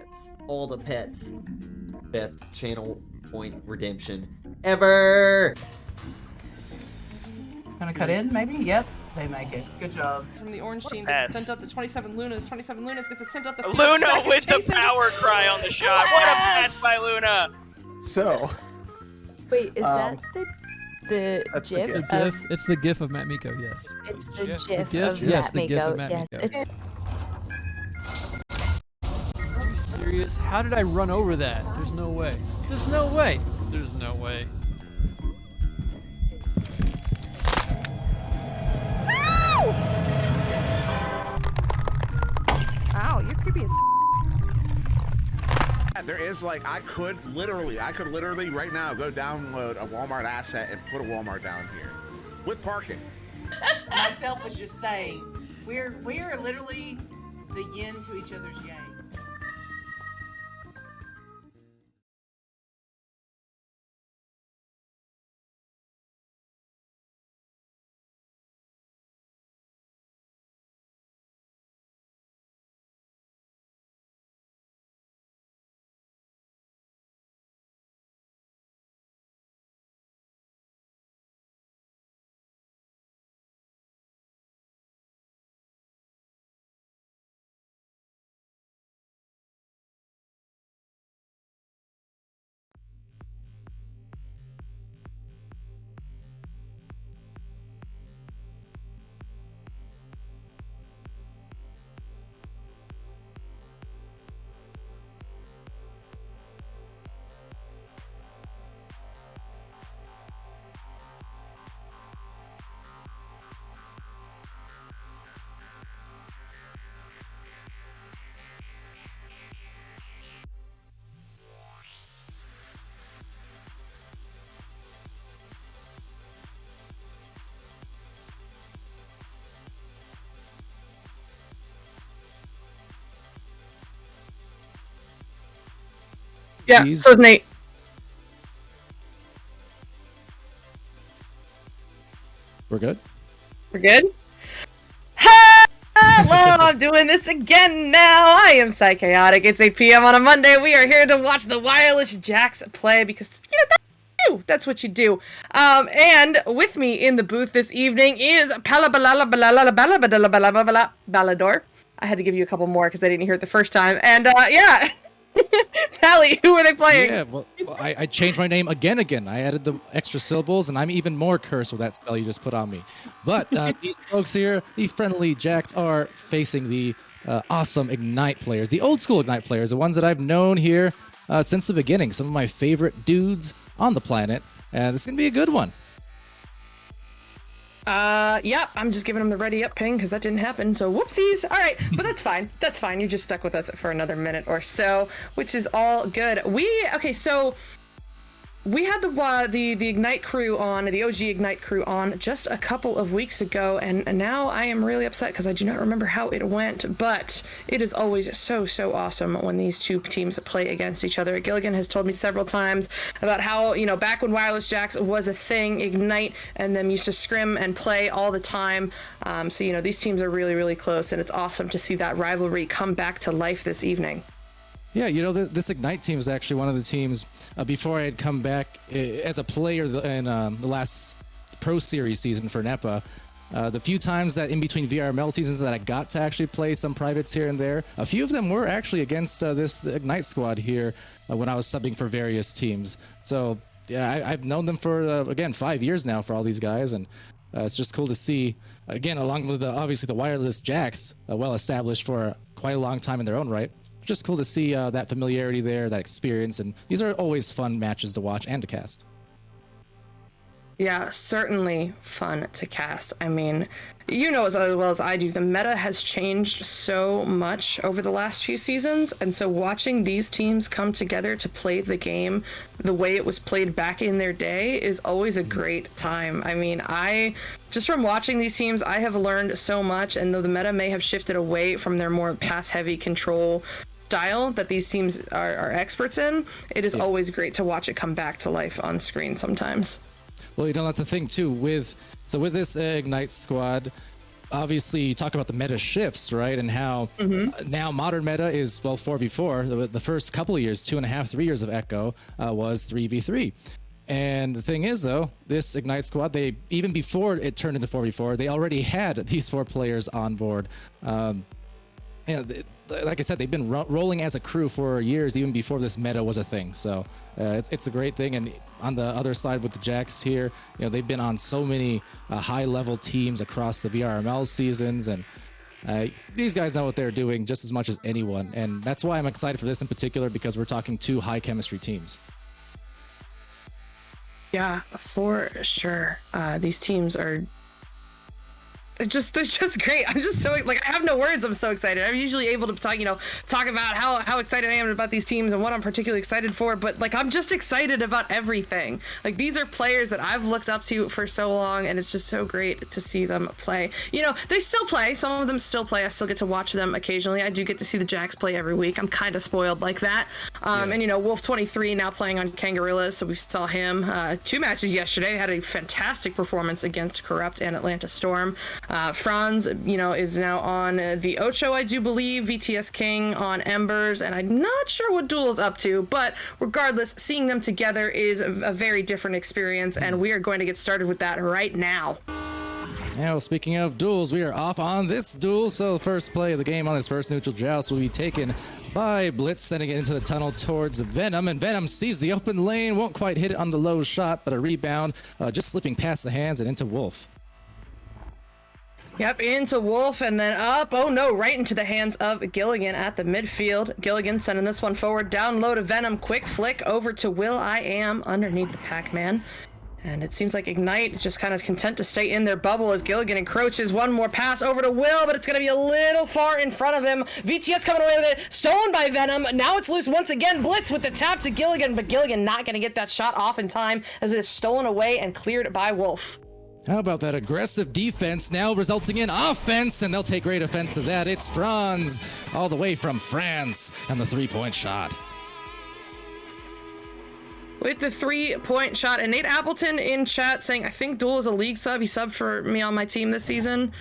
pets. All the pets. Best channel point redemption ever. Gonna cut in, maybe? Yep, they make it. Good job. From the orange team gets sent up to 27 Lunas. 27 Lunas gets it sent up to Luna with the power cry on the shot. What a pass by Luna! So. Wait, is that the GIF? It's the GIF of Matt Miko, yes. It's the GIF, GIF? of Yes, Matt the GIF Miko. of Matt Yes, Miko. it's Are you serious? How did I run over that? There's no way. There's no way. There's no way. Wow, you're creepy as There is like, I could literally right now go download a Walmart asset and put a Walmart down here with parking. Myself was just saying, we are literally the yin to each other's yang. Yeah, so is Nate. We're good? We're good? Hello, I'm doing this again now. I am Psychaotic. It's 8 p.m. on a Monday. We are here to watch the Wireless Jacks play because, that's what you do. And with me in the booth this evening is Balador. I had to give you a couple more because I didn't hear it the first time. And, yeah. Pally, who are they playing? Yeah, well, I changed my name again. I added the extra syllables, and I'm even more cursed with that spell you just put on me. But these folks here, the friendly Jacks, are facing the awesome Ignite players, the old school Ignite players, the ones that I've known here since the beginning. Some of my favorite dudes on the planet, and it's going to be a good one. Yeah, I'm just giving them the ready up ping because that didn't happen, so whoopsies. All right, but that's fine. That's fine. You're just stuck with us for another minute or so, which is all good. So we had the Ignite crew on, the OG Ignite crew on just a couple of weeks ago, and now I am really upset because I do not remember how it went, but it is always so awesome when these two teams play against each other. Gilligan has told me several times about how, back when Wireless Jacks was a thing, Ignite and them used to scrim and play all the time. So, these teams are really close, and it's awesome to see that rivalry come back to life this evening. Yeah, this Ignite team is actually one of the teams, before I had come back as a player in the last Pro Series season for NEPA, the few times that in between VRML seasons that I got to actually play some privates here and there, a few of them were actually against this Ignite squad here when I was subbing for various teams. So, yeah, I've known them for, again, 5 years now for all these guys, and it's just cool to see, again, along with obviously the Wireless Jacks, well established for quite a long time in their own right. Just cool to see that familiarity there, that experience, and these are always fun matches to watch and to cast. Yeah, certainly fun to cast. I mean, as well as I do, the meta has changed so much over the last few seasons, and so watching these teams come together to play the game the way it was played back in their day is always a great time. I mean, just from watching these teams, I have learned so much, and though the meta may have shifted away from their more pass-heavy control style that these teams are experts in, it is always great to watch it come back to life on screen sometimes. Well, that's the thing too with this Ignite squad. obviously talk about the meta shifts, right? And how now modern meta is, well, 4v4. The first couple of years, 2.5, 3 years of Echo was 3v3. And the thing is, though, this Ignite squad, they even before it turned into 4v4, they already had these 4 players on board. Like I said, they've been rolling as a crew for years, even before this meta was a thing. So it's a great thing. And on the other side with the Jax here, they've been on so many high-level teams across the VRML seasons, and these guys know what they're doing just as much as anyone. And that's why I'm excited for this in particular, because we're talking 2 high chemistry teams. Yeah, for sure. These teams are they're just great. I'm just so, like, I have no words. I'm so excited. I'm usually able to talk about how excited I am about these teams and what I'm particularly excited for, but like, I'm just excited about everything. Like, these are players that I've looked up to for so long, and it's just so great to see them play. They still play. Some of them still play. I still get to watch them occasionally. I do get to see the Jax play every week. I'm kind of spoiled like that. And Wolf 23 now playing on Kangarillas, so we saw him 2 matches yesterday. Had a fantastic performance against Corrupt and Atlanta Storm. Franz, is now on the Ocho, I do believe. VTS King on Embers, and I'm not sure what Duel's up to, but regardless, seeing them together is a very different experience, and we are going to get started with that right now. Now, speaking of duels, we are off on this duel. So the first play of the game on this first neutral joust will be taken by Blitz, sending it into the tunnel towards Venom. And Venom sees the open lane, won't quite hit it on the low shot, but a rebound just slipping past the hands and into Wolf. Yep, into Wolf, and then up. Oh no, right into the hands of Gilligan at the midfield. Gilligan sending this one forward, down low to Venom. Quick flick over to will.i.am underneath the Pac-Man. And it seems like Ignite is just kind of content to stay in their bubble as Gilligan encroaches. One more pass over to Will, but it's going to be a little far in front of him. VTS coming away with it. Stolen by Venom. Now it's loose once again. Blitz with the tap to Gilligan, but Gilligan not going to get that shot off in time as it is stolen away and cleared by Wolf. How about that aggressive defense now resulting in offense, and they'll take great offense to that. It's Franz all the way from France and the 3-point shot. With the 3-point shot, and Nate Appleton in chat saying, I think Duel is a league sub. He subbed for me on my team this season.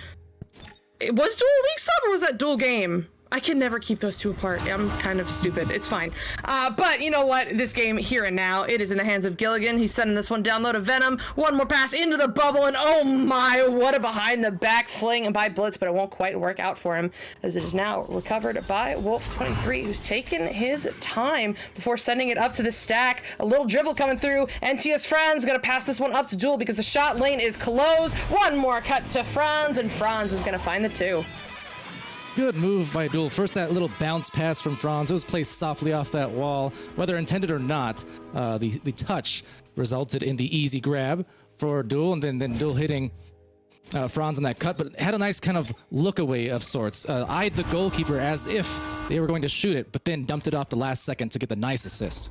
Was Duel a league sub or was that Duel game? I can never keep those two apart. I'm kind of stupid. It's fine. But you know what? This game, here and now, it is in the hands of Gilligan. He's sending this one down low to Venom. One more pass into the bubble, and oh my, what a behind-the-back fling by Blitz, but it won't quite work out for him, as it is now recovered by Wolf 23, who's taken his time before sending it up to the stack. A little dribble coming through. NTS Franz gonna pass this one up to Duel because the shot lane is closed. One more cut to Franz, and Franz is gonna find the 2. Good move by Duel. First, that little bounce pass from Franz. It was placed softly off that wall. Whether intended or not, the touch resulted in the easy grab for Duel, and then Duel hitting Franz on that cut, but had a nice kind of look away of sorts. Eyed the goalkeeper as if they were going to shoot it, but then dumped it off the last second to get the nice assist.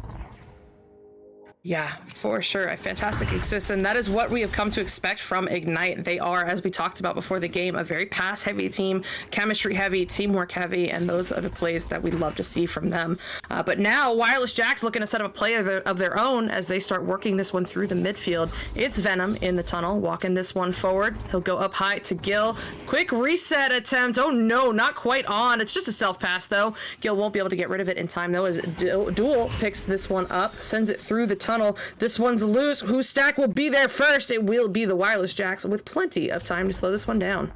Yeah, for sure. A fantastic assist, and that is what we have come to expect from Ignite. They are, as we talked about before the game, a very pass-heavy team, chemistry-heavy, teamwork-heavy, and those are the plays that we love to see from them. But now, Wireless Jack's looking to set up a play of their own as they start working this one through the midfield. It's Venom in the tunnel, walking this one forward. He'll go up high to Gil. Quick reset attempt. Oh no, not quite on. It's just a self-pass, though. Gil won't be able to get rid of it in time, though, as Duel picks this one up, sends it through the tunnel. This one's loose. Whose stack will be there first? It will be the Wireless Jacks with plenty of time to slow this one down.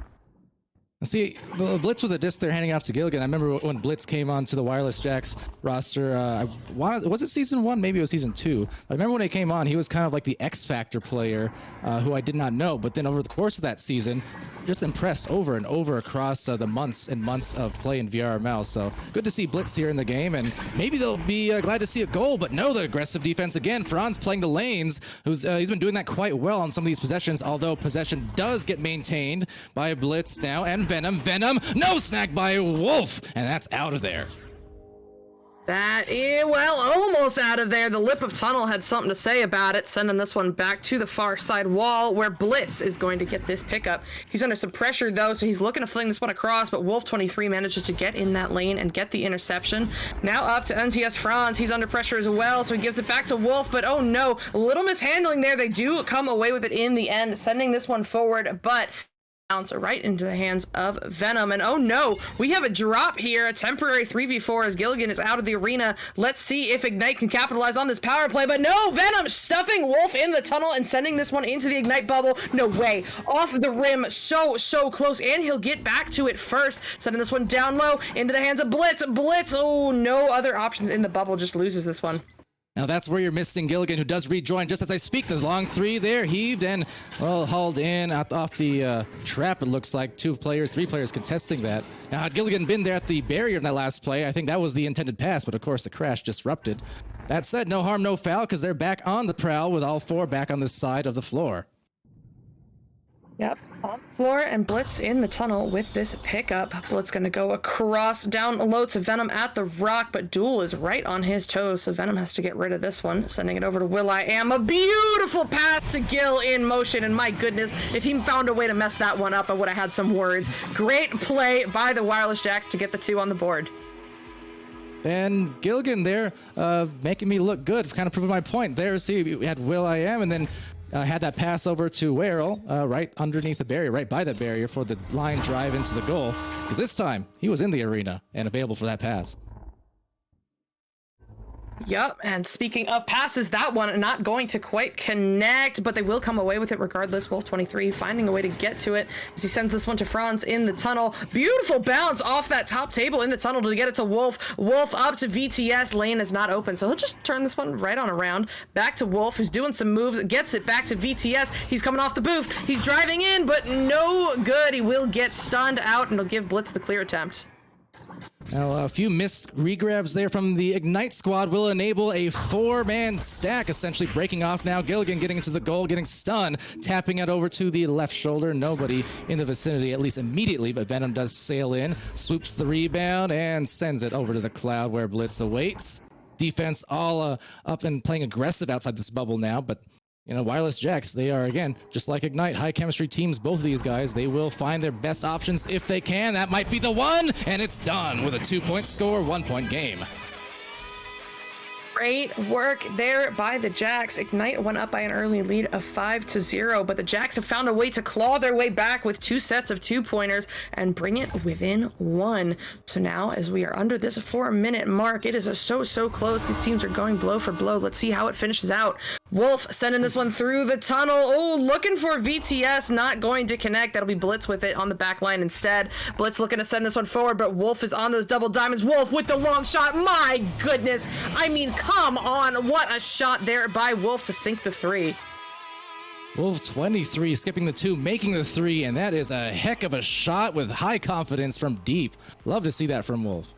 See, Blitz with a disc there handing off to Gilligan. I remember when Blitz came onto the Wireless Jacks roster. Was it season 1? Maybe it was season 2. I remember when he came on, he was kind of like the X Factor player who I did not know. But then over the course of that season, just impressed over and over across the months and months of play in VRML. So good to see Blitz here in the game, and maybe they'll be glad to see a goal. But no, the aggressive defense again. Franz playing the lanes, he's been doing that quite well on some of these possessions. Although possession does get maintained by Blitz now, and Venom, no snag by Wolf, and that's out of there. That is, well, almost out of there. The lip of tunnel had something to say about it, sending this one back to the far side wall where Blitz is going to get this pickup. He's under some pressure, though, so he's looking to fling this one across, but Wolf 23 manages to get in that lane and get the interception. Now up to NTS Franz. He's under pressure as well, so he gives it back to Wolf, but oh no, a little mishandling there. They do come away with it in the end, sending this one forward, but bounce right into the hands of Venom. And oh no, we have a drop here, a temporary 3v4 as Gilligan is out of the arena. Let's see if Ignite can capitalize on this power play, but no, Venom stuffing Wolf in the tunnel and sending this one into the Ignite bubble. No way, off the rim, so close, and he'll get back to it first, sending this one down low into the hands of Blitz. Blitz, oh, no other options in the bubble, just loses this one. Now that's where you're missing Gilligan, who does rejoin just as I speak. The long three there, heaved and, well, hauled in off the trap. It looks like three players contesting that. Now, had Gilligan been there at the barrier in that last play, I think that was the intended pass, but of course the crash disrupted. That said, no harm, no foul, because they're back on the prowl with all four back on this side of the floor. Yep, on the floor, and Blitz in the tunnel with this pickup. Blitz gonna go across down low to Venom at the rock, but Duel is right on his toes, so Venom has to get rid of this one, sending it over to will.i.am. A beautiful pass to Gil in motion, and my goodness, if he found a way to mess that one up, I would have had some words. Great play by the Wireless Jacks to get the 2 on the board. And Gilligan there, making me look good, kind of proving my point there. See, we had will.i.am, and then had that pass over to Werrell, right underneath the barrier, right by the barrier for the line drive into the goal. Because this time, he was in the arena and available for that pass. Yep, and speaking of passes, that one not going to quite connect, but they will come away with it regardless. Wolf 23 finding a way to get to it as he sends this one to Franz in the tunnel. Beautiful bounce off that top table in the tunnel to get it to Wolf. Wolf up to VTS. Lane is not open, so he'll just turn this one right on around. Back to Wolf, who's doing some moves, gets it back to VTS. He's coming off the booth. He's driving in, but no good. He will get stunned out, and he'll give Blitz the clear attempt. Now, a few missed regrabs there from the Ignite squad will enable a 4-man stack, essentially breaking off now. Gilligan getting into the goal, getting stunned, tapping it over to the left shoulder. Nobody in the vicinity, at least immediately, but Venom does sail in, swoops the rebound, and sends it over to the cloud where Blitz awaits. Defense all up and playing aggressive outside this bubble now, but you know, Wireless Jacks, they are, again, just like Ignite, high chemistry teams, both of these guys, they will find their best options if they can. That might be the one, and it's done with a 2-point score, 1-point game. Great work there by the Jacks. Ignite went up by an early lead of 5-0, but the Jacks have found a way to claw their way back with 2 sets of 2-pointers and bring it within 1. So now, as we are under this 4-minute mark, it is so close. These teams are going blow for blow. Let's see how it finishes out. Wolf sending this one through the tunnel. Oh, looking for VTS, not going to connect. That'll be Blitz with it on the back line instead. Blitz looking to send this one forward, but Wolf is on those double diamonds. Wolf with the long shot. My goodness. I mean, come on. What a shot there by Wolf to sink the 3. Wolf 23, skipping the 2, making the 3, and that is a heck of a shot with high confidence from deep. Love to see that from Wolf.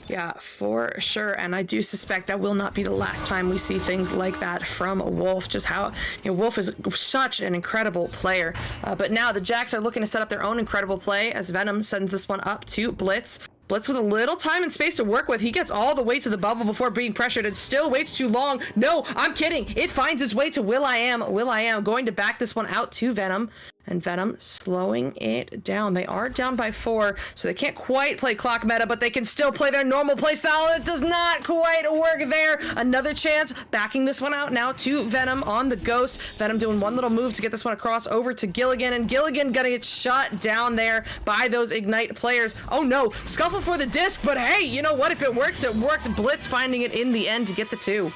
Yeah, for sure. And I do suspect that will not be the last time we see things like that from Wolf. Just how, you know, Wolf is such an incredible player. But now the Jacks are looking to set up their own incredible play as Venom sends this one up to Blitz. Blitz with a little time and space to work with. He gets all the way to the bubble before being pressured and still waits too long. No, I'm kidding. It finds its way to will.i.am. will.i.am going to back this one out to Venom. And Venom slowing it down. They are down by 4, so they can't quite play clock meta, but they can still play their normal play style. It does not quite work there. Another chance, backing this one out now to Venom on the Ghost. Venom doing one little move to get this one across over to Gilligan, and Gilligan gonna get shut down there by those Ignite players. Oh no, scuffle for the disc, but hey, you know what? If it works, it works. Blitz finding it in the end to get the 2.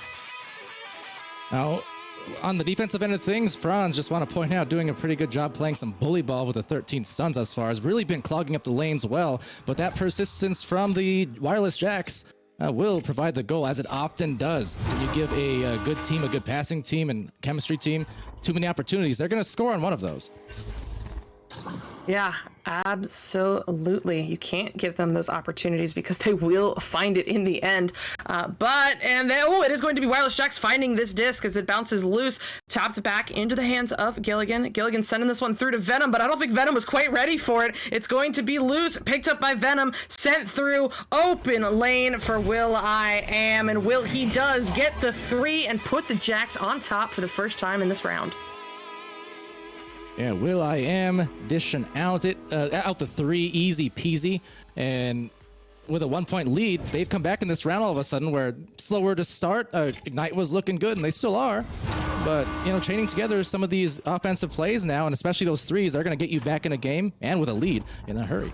Now, on the defensive end of things, Franz, just want to point out, doing a pretty good job playing some bully ball with the 13 stuns thus far. Has really been clogging up the lanes well, but that persistence from the Wireless Jacks will provide the goal, as it often does. When you give a good team, a good passing team and chemistry team too many opportunities, they're going to score on one of those. Yeah, absolutely. You can't give them those opportunities because they will find it in the end. It is going to be Wireless Jacks finding this disc as it bounces loose, tapped back into the hands of Gilligan. Gilligan sending this one through to Venom, but I don't think Venom was quite ready for it. It's going to be loose, picked up by Venom, sent through, open lane for will.i.am, and he does get the 3 and put the Jacks on top for the first time in this round. Yeah, will.i.am dishing out the 3, easy peasy, and with a 1-point lead, they've come back in this round all of a sudden, where slower to start. Ignite was looking good, and they still are. but chaining together some of these offensive plays now, and especially those threes, are going to get you back in a game and with a lead in a hurry.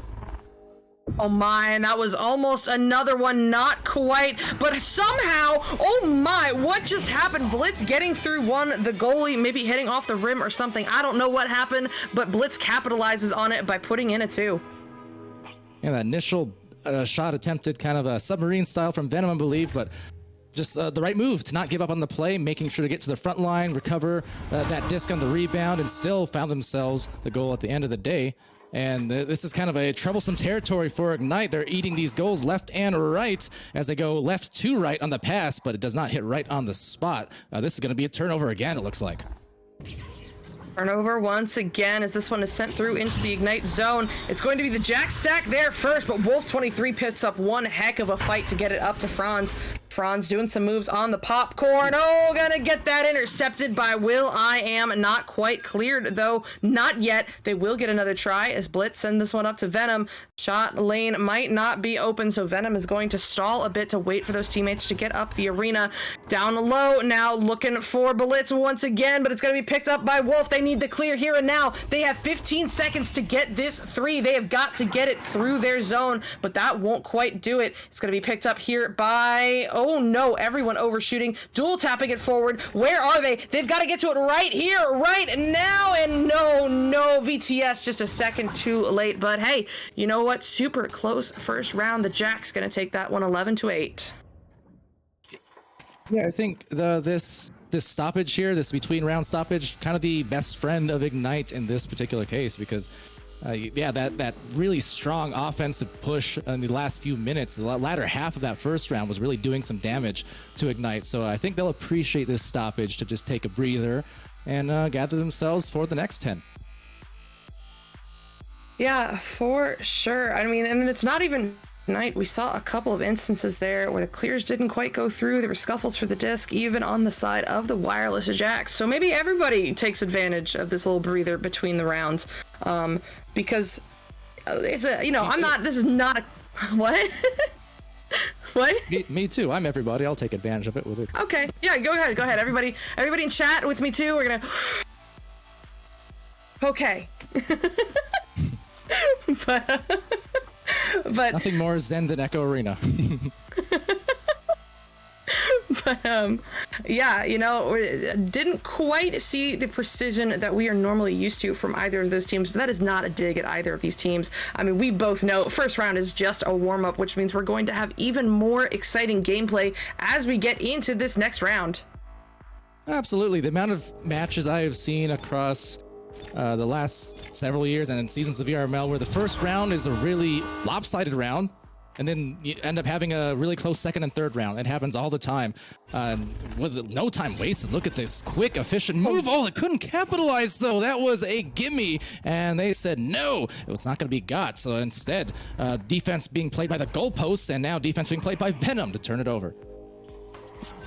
Oh my, and that was almost another one, not quite, but somehow, oh my, what just happened? Blitz getting through one, the goalie maybe hitting off the rim or something. I don't know what happened, but Blitz capitalizes on it by putting in a 2. Yeah, that initial shot attempted kind of a submarine style from Venom, I believe, but just the right move to not give up on the play, making sure to get to the front line, recover that disc on the rebound, and still found themselves the goal at the end of the day. And this is kind of a troublesome territory for Ignite. They're eating these goals left and right as they go left to right on the pass, but it does not hit right on the spot. This is going to be a turnover again, it looks like. Turnover once again as this one is sent through into the Ignite zone. It's going to be the Jack stack there first, but Wolf 23 picks up one heck of a fight to get it up to Franz. Franz doing some moves on the popcorn. Oh, gonna get that intercepted by will.i.am. Not quite cleared, though. Not yet. They will get another try as Blitz send this one up to Venom. Shot lane might not be open, so Venom is going to stall a bit to wait for those teammates to get up the arena. Down low now, looking for Blitz once again, but it's gonna be picked up by Wolf. They need the clear here and now. They have 15 seconds to get this 3. They have got to get it through their zone, but that won't quite do it. It's gonna be picked up here by... Oh no, everyone overshooting, dual tapping it forward. Where are they? They've got to get to it right here, right now, and no, VTS just a second too late, but hey, you know what? Super close first round. The Jack's gonna take that one 11-8. Yeah, I think this stoppage here, this between round stoppage, kind of the best friend of Ignite in this particular case, because that really strong offensive push in the last few minutes, the latter half of that first round was really doing some damage to Ignite. So I think they'll appreciate this stoppage to just take a breather and gather themselves for the next 10. Yeah, for sure. I mean, and it's not even Ignite. We saw a couple of instances there where the clears didn't quite go through. There were scuffles for the disc, even on the side of the wireless Jacks. So maybe everybody takes advantage of this little breather between the rounds. Because it's a, this is not a, what? What? Me too. I'm everybody. I'll take advantage of it with it. Okay. Yeah, go ahead. Everybody in chat with me too. We're gonna, okay. but nothing more zen than Echo Arena. But yeah, didn't quite see the precision that we are normally used to from either of those teams, but that is not a dig at either of these teams. I mean, we both know first round is just a warm-up, which means we're going to have even more exciting gameplay as we get into this next round. Absolutely. The amount of matches I have seen across the last several years and in seasons of VRML where the first round is a really lopsided round, and then you end up having a really close second and third round. It happens all the time. With no time wasted. Look at this quick, efficient move. Oh, they couldn't capitalize, though. That was a gimme. And they said, no, it was not going to be got. So instead, defense being played by the goalposts, and now defense being played by Venom to turn it over.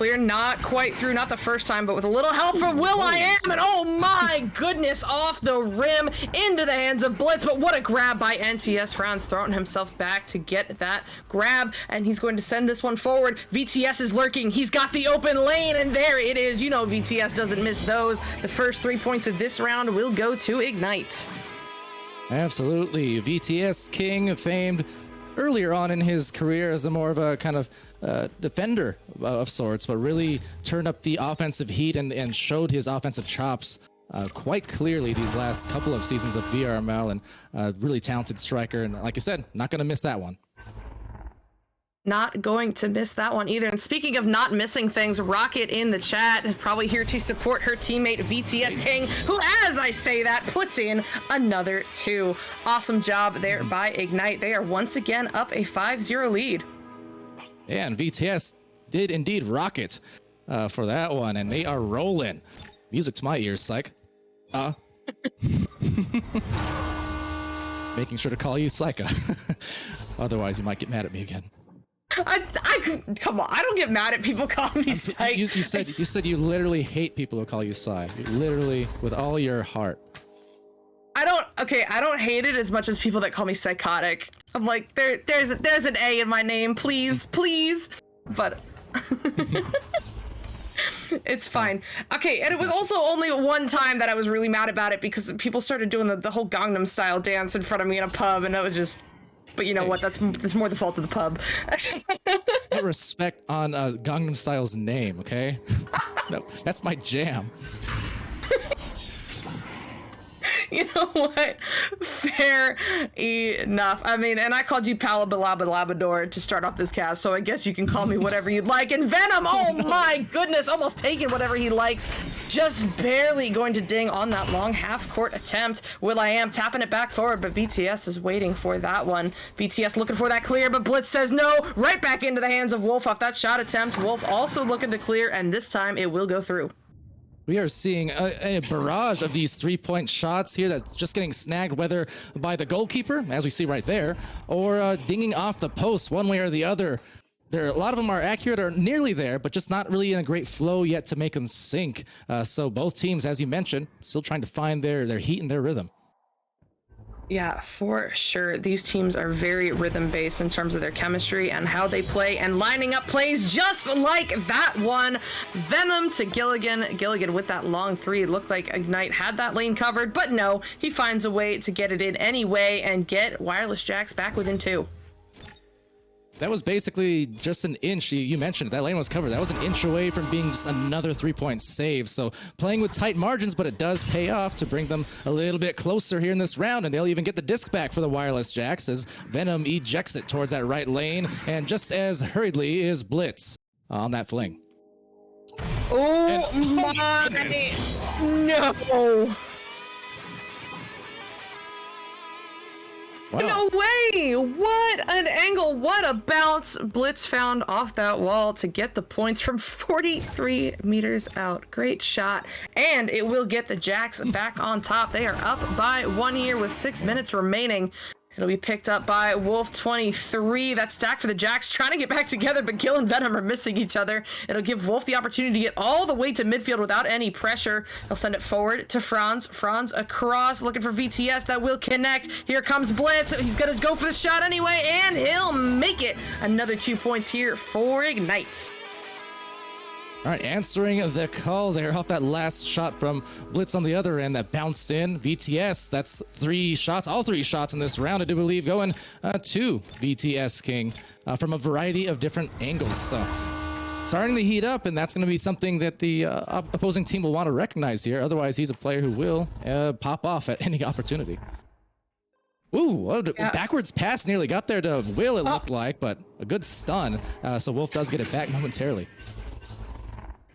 We're not quite through, not the first time, but with a little help from will.i.am, and oh my goodness, off the rim, into the hands of Blitz, but what a grab by NTS. Franz throwing himself back to get that grab, and he's going to send this one forward. VTS is lurking, he's got the open lane, and there it is. VTS doesn't miss those. The first 3 points of this round will go to Ignite. Absolutely. VTS King, famed earlier on in his career as a more of a kind of defender of sorts, but really turned up the offensive heat and showed his offensive chops quite clearly these last couple of seasons of VRML, and really talented striker. And like I said, not going to miss that one. Not going to miss that one either. And speaking of not missing things, Rocket in the chat is probably here to support her teammate VTS King, who, as I say that, puts in another 2. Awesome job there by Ignite. They are once again up a 5-0 lead. Yeah, and VTS did indeed rocket for that one, and they are rolling. Music to my ears, psych. Making sure to call you Psycha. Otherwise, you might get mad at me again. Come on, I don't get mad at people calling me psych. You said you literally hate people who call you Psy. Literally, with all your heart. I don't hate it as much as people that call me psychotic. I'm like, there's an A in my name, please. But It's fine. Okay, and it was also only one time that I was really mad about it because people started doing the whole Gangnam Style dance in front of me in a pub, and that was just. But you know what? That's more the fault of the pub. Put respect on Gangnam Style's name, okay? No, that's my jam. You know what? Fair enough. I mean, and I called you Palabalabador to start off this cast, so I guess you can call me whatever you'd like. And Venom, oh my goodness, almost taking whatever he likes. Just barely going to ding on that long half-court attempt. will.i.am tapping it back forward, but BTS is waiting for that one. BTS looking for that clear, but Blitz says no. Right back into the hands of Wolf off that shot attempt. Wolf also looking to clear, and this time it will go through. We are seeing a barrage of these three-point shots here that's just getting snagged, whether by the goalkeeper, as we see right there, or dinging off the post one way or the other. A lot of them are accurate or nearly there, but just not really in a great flow yet to make them sink. So both teams, as you mentioned, still trying to find their heat and their rhythm. Yeah, for sure. These teams are very rhythm-based in terms of their chemistry and how they play, and lining up plays just like that one. Venom to Gilligan. Gilligan with that long three. It looked like Ignite had that lane covered, but no, he finds a way to get it in anyway and get Wireless Jax back within 2. That was basically just an inch. You mentioned it. That lane was covered. That was an inch away from being just another three-point save. So playing with tight margins, but it does pay off to bring them a little bit closer here in this round. And they'll even get the disc back for the Wireless Jax as Venom ejects it towards that right lane. And just as hurriedly is Blitz on that fling. Oh my, no. Wow. No way! What an angle! What a bounce! Blitz found off that wall to get the points from 43 meters out. Great shot. And it will get the Jax back on top. They are up by 1 here with 6 minutes remaining. It'll be picked up by Wolf 23. That's stacked for the Jax, trying to get back together, but Gil and Venom are missing each other. It'll give Wolf the opportunity to get all the way to midfield without any pressure. He'll send it forward to Franz. Franz across, looking for VTS that will connect. Here comes Blitz. He's going to go for the shot anyway, and he'll make it. Another 2 points here for Ignite. All right, answering the call there off that last shot from Blitz on the other end that bounced in. VTS, that's 3 shots, all 3 shots in this round, I do believe, going to VTS King from a variety of different angles. So starting to heat up, and that's going to be something that the opposing team will want to recognize here. Otherwise, he's a player who will pop off at any opportunity. Ooh, backwards pass nearly got there to Will, it looked like, but a good stun. So Wolf does get it back momentarily.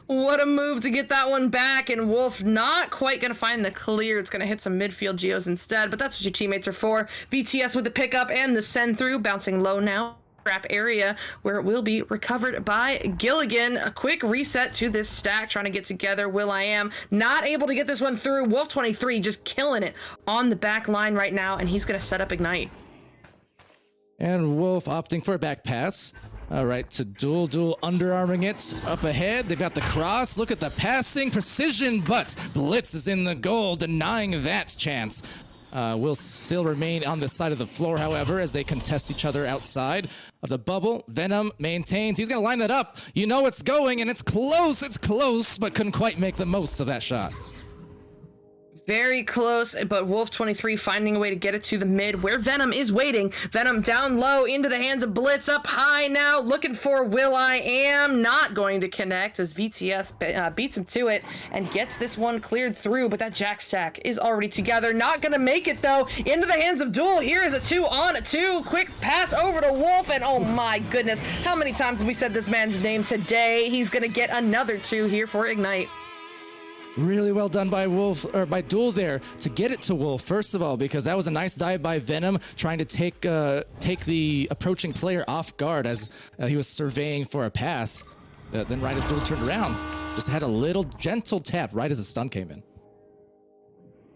What a move to get that one back, and Wolf not quite going to find the clear. It's going to hit some midfield geos instead, but that's what your teammates are for. BTS with the pickup and the send through, bouncing low now. Trap area where it will be recovered by Gilligan. A quick reset to this stack, trying to get together. will.i.am not able to get this one through. Wolf 23 just killing it on the back line right now, and he's going to set up Ignite. And Wolf opting for a back pass. All right, to Duel underarming it up ahead. They've got the cross. Look at the passing precision, but Blitz is in the goal, denying that chance. Will still remain on the side of the floor, however, as they contest each other outside of the bubble. Venom maintains. He's going to line that up. You know it's going, and it's close, but couldn't quite make the most of that shot. Very close, but Wolf 23 finding a way to get it to the mid where Venom is waiting. Venom down low into the hands of Blitz, up high now, looking for will.i.am, not going to connect as VTS beats him to it and gets this one cleared through, but that Jack stack is already together. Not going to make it though, into the hands of Duel. Here is a 2-on-2, quick pass over to Wolf, and oh my goodness, how many times have we said this man's name today? He's going to get another 2 here for Ignite. Really well done by Wolf, or by Duel there, to get it to Wolf, first of all, because that was a nice dive by Venom, trying to take the approaching player off guard as he was surveying for a pass. Then right as Duel turned around, just had a little gentle tap right as the stun came in.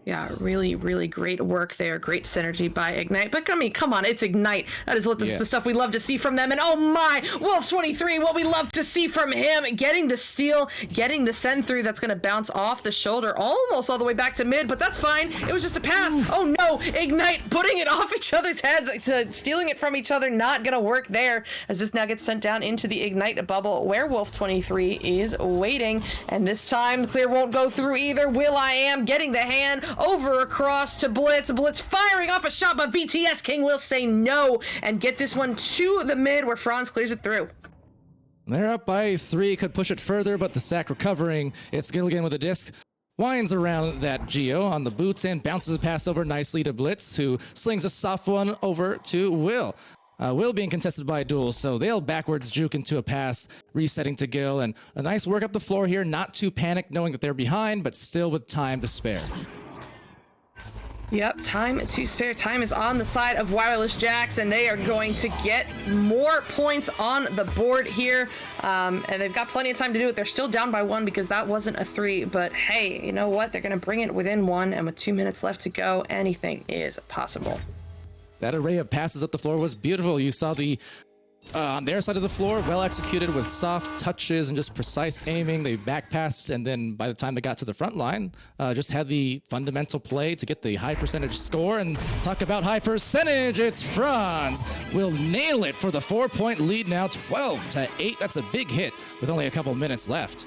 Yeah, really, really great work there. Great synergy by Ignite. But I mean, come on, it's Ignite. That is what the stuff we love to see from them. And oh my, Wolf23, what we love to see from him. Getting the steal, getting the send through that's going to bounce off the shoulder almost all the way back to mid, but that's fine. It was just a pass. Oh no, Ignite putting it off each other's heads, stealing it from each other. Not going to work there as this now gets sent down into the Ignite bubble where Wolf23 is waiting. And this time, clear won't go through either. will.i.am getting the hand over across to Blitz. Blitz firing off a shot, but VTS King will say no and get this one to the mid where Franz clears it through. They're up by 3, could push it further, but the sack recovering. It's Gilligan with a disc. Winds around that Geo on the boots and bounces a pass over nicely to Blitz, who slings a soft one over to Will. Will being contested by Duel, so they'll backwards juke into a pass, resetting to Gil, and a nice work up the floor here, not too panicked knowing that they're behind, but still with time to spare. Yep, time to spare. Time is on the side of Wireless Jacks, and they are going to get more points on the board here. And they've got plenty of time to do it. They're still down by 1 because that wasn't a 3. But hey, you know what? They're going to bring it within 1, and with 2 minutes left to go, anything is possible. That array of passes up the floor was beautiful. You saw the on their side of the floor, well executed with soft touches and just precise aiming. They back passed, and then by the time they got to the front line, just had the fundamental play to get the high percentage score. And talk about high percentage, it's Franz will nail it for the 4-point lead now, 12-8. That's a big hit with only a couple minutes left.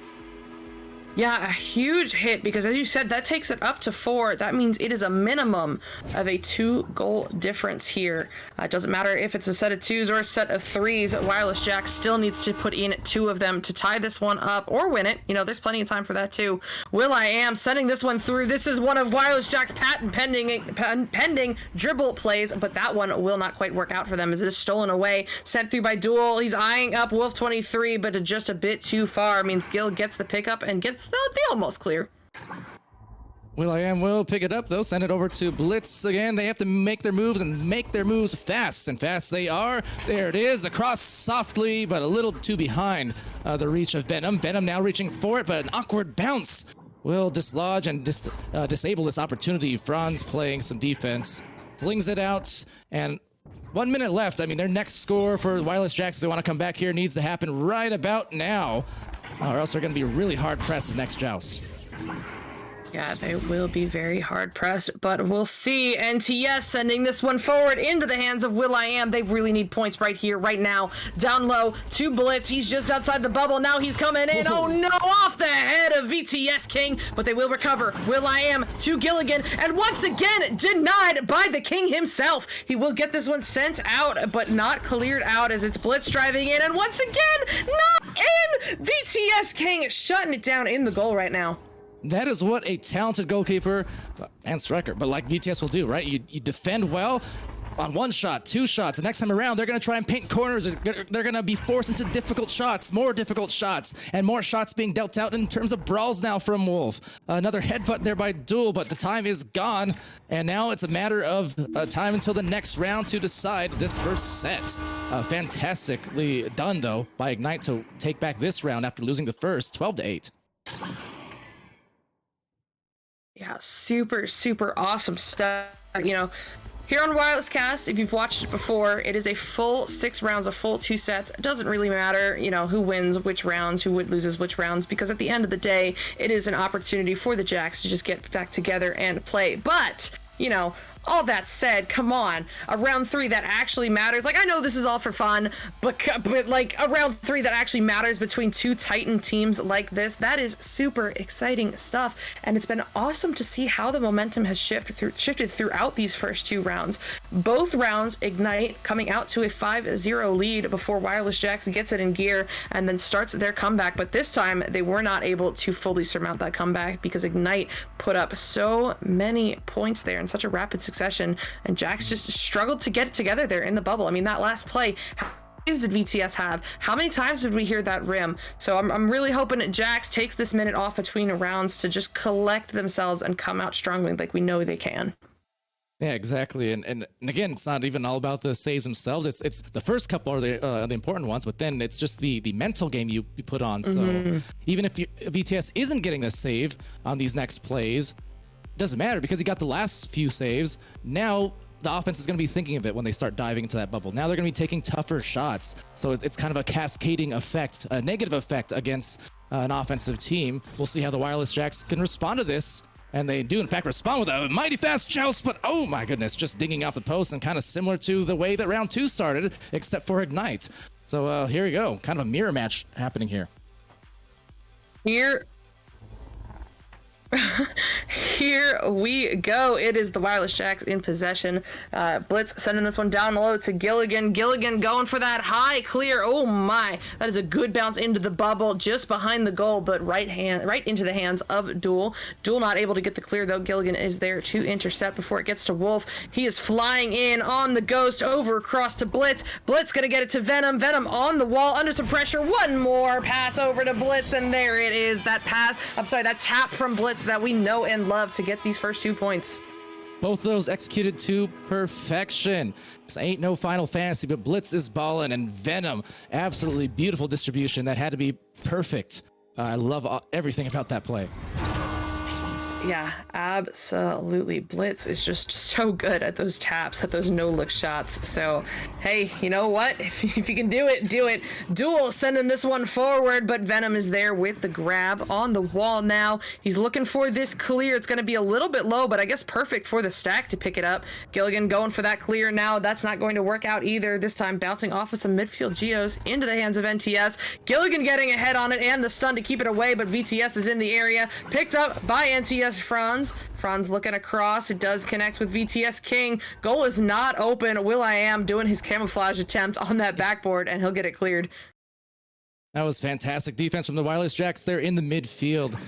Yeah, a huge hit because, as you said, that takes it up to 4. That means it is a minimum of a 2-goal difference here. It doesn't matter if it's a set of 2s or a set of 3s. Wireless Jack still needs to put in 2 of them to tie this one up or win it. You know, there's plenty of time for that too. will.i.am sending this one through. This is one of Wireless Jack's patent pending dribble plays, but that one will not quite work out for them as it is stolen away. Sent through by Duel. He's eyeing up Wolf23, but just a bit too far. Means Gil gets the pickup and gets the almost clear. will.i.am will pick it up though, send it over to Blitz again. They have to make their moves and make their moves fast, and fast they are. There it is, across softly, but a little too behind the reach of Venom. Venom now reaching for it, but an awkward bounce will dislodge and disable this opportunity. Franz playing some defense, flings it out, and 1 minute left. I mean, their next score for Wireless Jacks, if they want to come back here, needs to happen right about now, or else they're going to be really hard pressed the next joust. Yeah, they will be very hard pressed, but we'll see. NTS sending this one forward into the hands of will.i.am. They really need points right here, right now. Down low to Blitz. He's just outside the bubble. Now he's coming in. Oh no, off the head of VTS King, but they will recover. will.i.am to Gilligan, and once again denied by the King himself. He will get this one sent out, but not cleared out as it's Blitz driving in, and once again, not in! VTS King shutting it down in the goal right now. That is what a talented goalkeeper and striker, but like VTS will do, right? You defend well on 1 shot, 2 shots. The next time around, they're going to try and paint corners. They're going to be forced into difficult shots, more difficult shots, and more shots being dealt out in terms of brawls now from Wolf. Another headbutt there by Duel, but the time is gone, and now it's a matter of time until the next round to decide this first set. Fantastically done, though, by Ignite to take back this round after losing the first, 12-8. Yeah, super, super awesome stuff. You know, here on Wireless Cast, if you've watched it before, it is a full 6 rounds, a full 2 sets. It doesn't really matter, you know, who wins which rounds, who loses which rounds, because at the end of the day, it is an opportunity for the Jacks to just get back together and play. But, you know, all that said, come on, a round 3 that actually matters. Like, I know this is all for fun, but like a round 3 that actually matters between 2 Titan teams like this, that is super exciting stuff. And it's been awesome to see how the momentum has shifted throughout these first 2 rounds. Both rounds, Ignite coming out to a 5-0 lead before Wireless Jacks gets it in gear and then starts their comeback. But this time, they were not able to fully surmount that comeback because Ignite put up so many points there in such a rapid succession, and Jax just struggled to get it together there in the bubble. I mean, that last play, how many times did VTS have? How many times did we hear that rim? So I'm really hoping that Jax takes this minute off between the rounds to just collect themselves and come out strongly like we know they can. Yeah, exactly. And again, it's not even all about the saves themselves. It's the first couple are the important ones, but then it's just the mental game you put on. So even if VTS isn't getting a save on these next plays, doesn't matter because he got the last few saves. Now the offense is going to be thinking of it when they start diving into that bubble. Now they're going to be taking tougher shots. So it's kind of a cascading effect, a negative effect against an offensive team. We'll see how the Wireless Jacks can respond to this. And they do, in fact, respond with a mighty fast joust, but oh my goodness, just dinging off the post and kind of similar to the way that round 2 started, except for Ignite. So here we go. Kind of a mirror match happening here. Here we go. It is the Wireless Jacks in possession. Blitz sending this one down low to Gilligan. Gilligan going for that high clear. Oh my, that is a good bounce into the bubble just behind the goal, but right into the hands of Duel. Duel not able to get the clear though. Gilligan is there to intercept before it gets to Wolf. He is flying in on the Ghost over across to Blitz. Blitz gonna get it to Venom. Venom on the wall under some pressure. One more pass over to Blitz, and there it is. That tap from Blitz that we know and love to get these first 2 points. Both of those executed to perfection. This ain't no Final Fantasy, but Blitz is ballin', and Venom, absolutely beautiful distribution. That had to be perfect. I love everything about that play. Yeah, absolutely. Blitz is just so good at those taps, at those no-look shots. So, hey, you know what? If you can do it, do it. Duel sending this one forward, but Venom is there with the grab on the wall now. He's looking for this clear. It's going to be a little bit low, but I guess perfect for the stack to pick it up. Gilligan going for that clear now. That's not going to work out either. This time bouncing off of some midfield geos into the hands of NTS. Gilligan getting ahead on it and the stun to keep it away, but VTS is in the area. Picked up by NTS. Franz looking across. It does connect with VTS King. Goal is not open. will.i.am doing his camouflage attempt on that backboard, and he'll get it cleared. That was fantastic defense from the Wireless Jacks there in the midfield.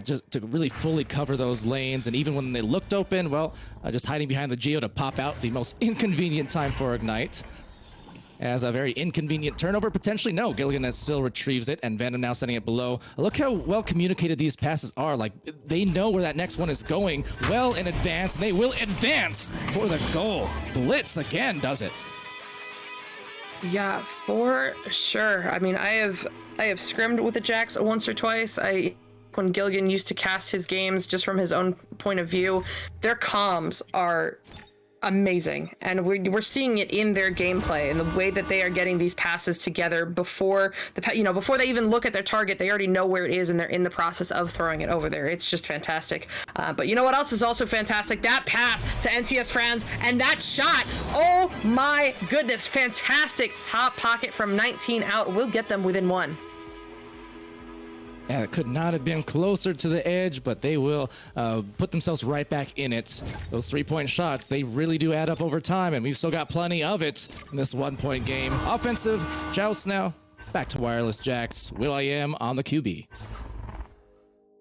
Just to really fully cover those lanes, and even when they looked open, well, just hiding behind the Geo to pop out the most inconvenient time for Ignite. As a very inconvenient turnover, potentially. No, Gilligan still retrieves it, and Venom now sending it below. Look how well communicated these passes are. Like, they know where that next one is going well in advance, and they will advance for the goal. Blitz again does it. Yeah, for sure. I mean, I have scrimmed with the Jacks once or twice. When Gilligan used to cast his games just from his own point of view, their comms are amazing, and we're seeing it in their gameplay and the way that they are getting these passes together before they even look at their target. They already know where it is, and they're in the process of throwing it over there. It's just fantastic. But you know what else is also fantastic? That pass to NTS Franz, and that shot. Oh my goodness, fantastic top pocket from 19 out. We'll get them within 1. Yeah, it could not have been closer to the edge, but they will put themselves right back in it. Those 3-point shots, they really do add up over time, and we've still got plenty of it in this 1-point game. Offensive joust now. Back to Wireless Jacks. will.i.am on the QB.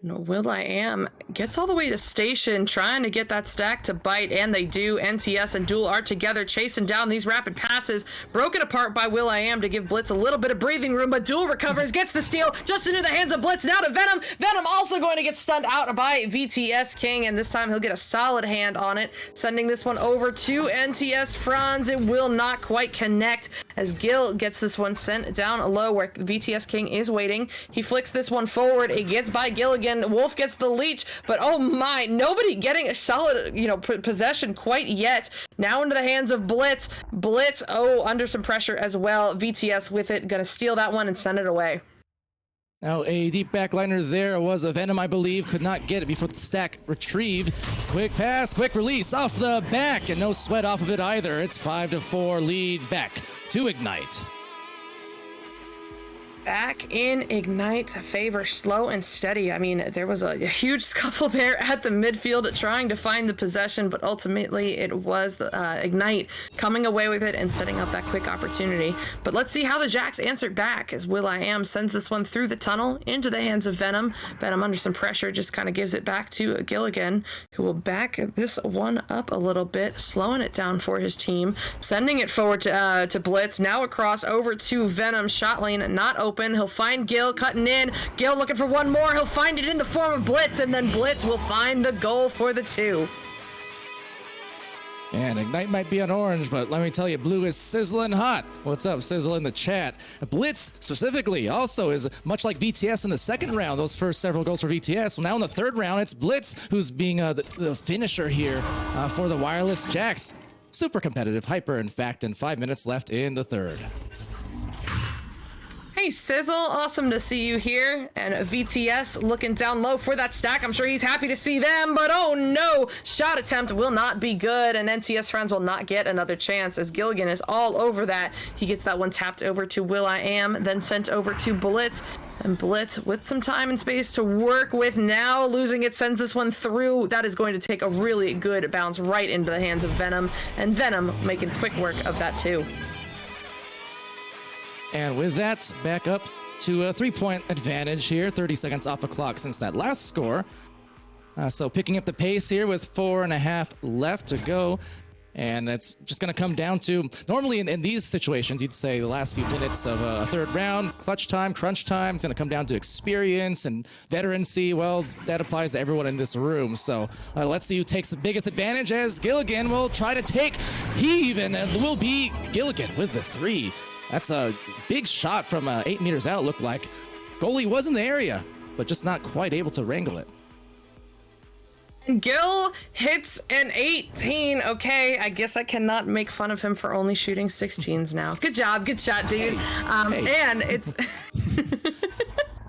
No, will.i.am gets all the way to station, trying to get that stack to bite, and they do. NTS and Duel are together, chasing down these rapid passes, broken apart by will.i.am to give Blitz a little bit of breathing room, but Duel recovers, gets the steal, just into the hands of Blitz, now to Venom. Venom also going to get stunned out by VTS King, and this time he'll get a solid hand on it, sending this one over to NTS Franz. It will not quite connect, as Gil gets this one sent down low where VTS King is waiting. He flicks this one forward, it gets by Gilligan. Wolf gets the leech, but oh my, nobody getting a solid, possession quite yet. Now into the hands of Blitz. Blitz, under some pressure as well. VTS with it, gonna steal that one and send it away. Now a deep backliner there was a Venom, I believe, could not get it before the stack retrieved. Quick pass, quick release off the back, and no sweat off of it either. It's 5-4 lead back to Ignite. Back in Ignite's favor, slow and steady. I mean, there was a huge scuffle there at the midfield trying to find the possession, but ultimately it was Ignite coming away with it and setting up that quick opportunity. But let's see how the Jacks answered back as will.i.am sends this one through the tunnel into the hands of Venom. Venom under some pressure just kind of gives it back to Gilligan, who will back this one up a little bit, slowing it down for his team, sending it forward to Blitz, now across over to Venom. Shot lane not open. He'll find Gil cutting in. Gil looking for one more. He'll find it in the form of Blitz, and then Blitz will find the goal for the 2. And Ignite might be on orange, but let me tell you, blue is sizzling hot. What's up, Sizzle in the chat? Blitz, specifically, also is much like VTS in the second round. Those first several goals for VTS. Well, now in the third round, it's Blitz who's being the finisher here for the Wireless Jacks. Super competitive, hyper, in fact, and 5 minutes left in the third. Hey Sizzle, awesome to see you here. And VTS looking down low for that stack. I'm sure he's happy to see them, but oh no, shot attempt will not be good, and NTS friends will not get another chance as Gilligan is all over that. He gets that one tapped over to will.i.am, then sent over to Blitz. And Blitz, with some time and space to work with now, losing it, sends this one through. That is going to take a really good bounce right into the hands of Venom, and Venom making quick work of that too. And with that, back up to a 3-point advantage here. 30 seconds off the clock since that last score. So picking up the pace here with 4.5 left to go. And it's just going to come down to, normally in these situations, you'd say the last few minutes of a third round, clutch time, crunch time, it's going to come down to experience and veterancy. Well, that applies to everyone in this room. So let's see who takes the biggest advantage as Gilligan will try to take heave, and it will be Gilligan with the 3. That's a big shot from 8 meters out, it looked like. Goalie was in the area, but just not quite able to wrangle it. Gil hits an 18. Okay, I guess I cannot make fun of him for only shooting 16s now. Good job, good shot, dude. Hey. And it's...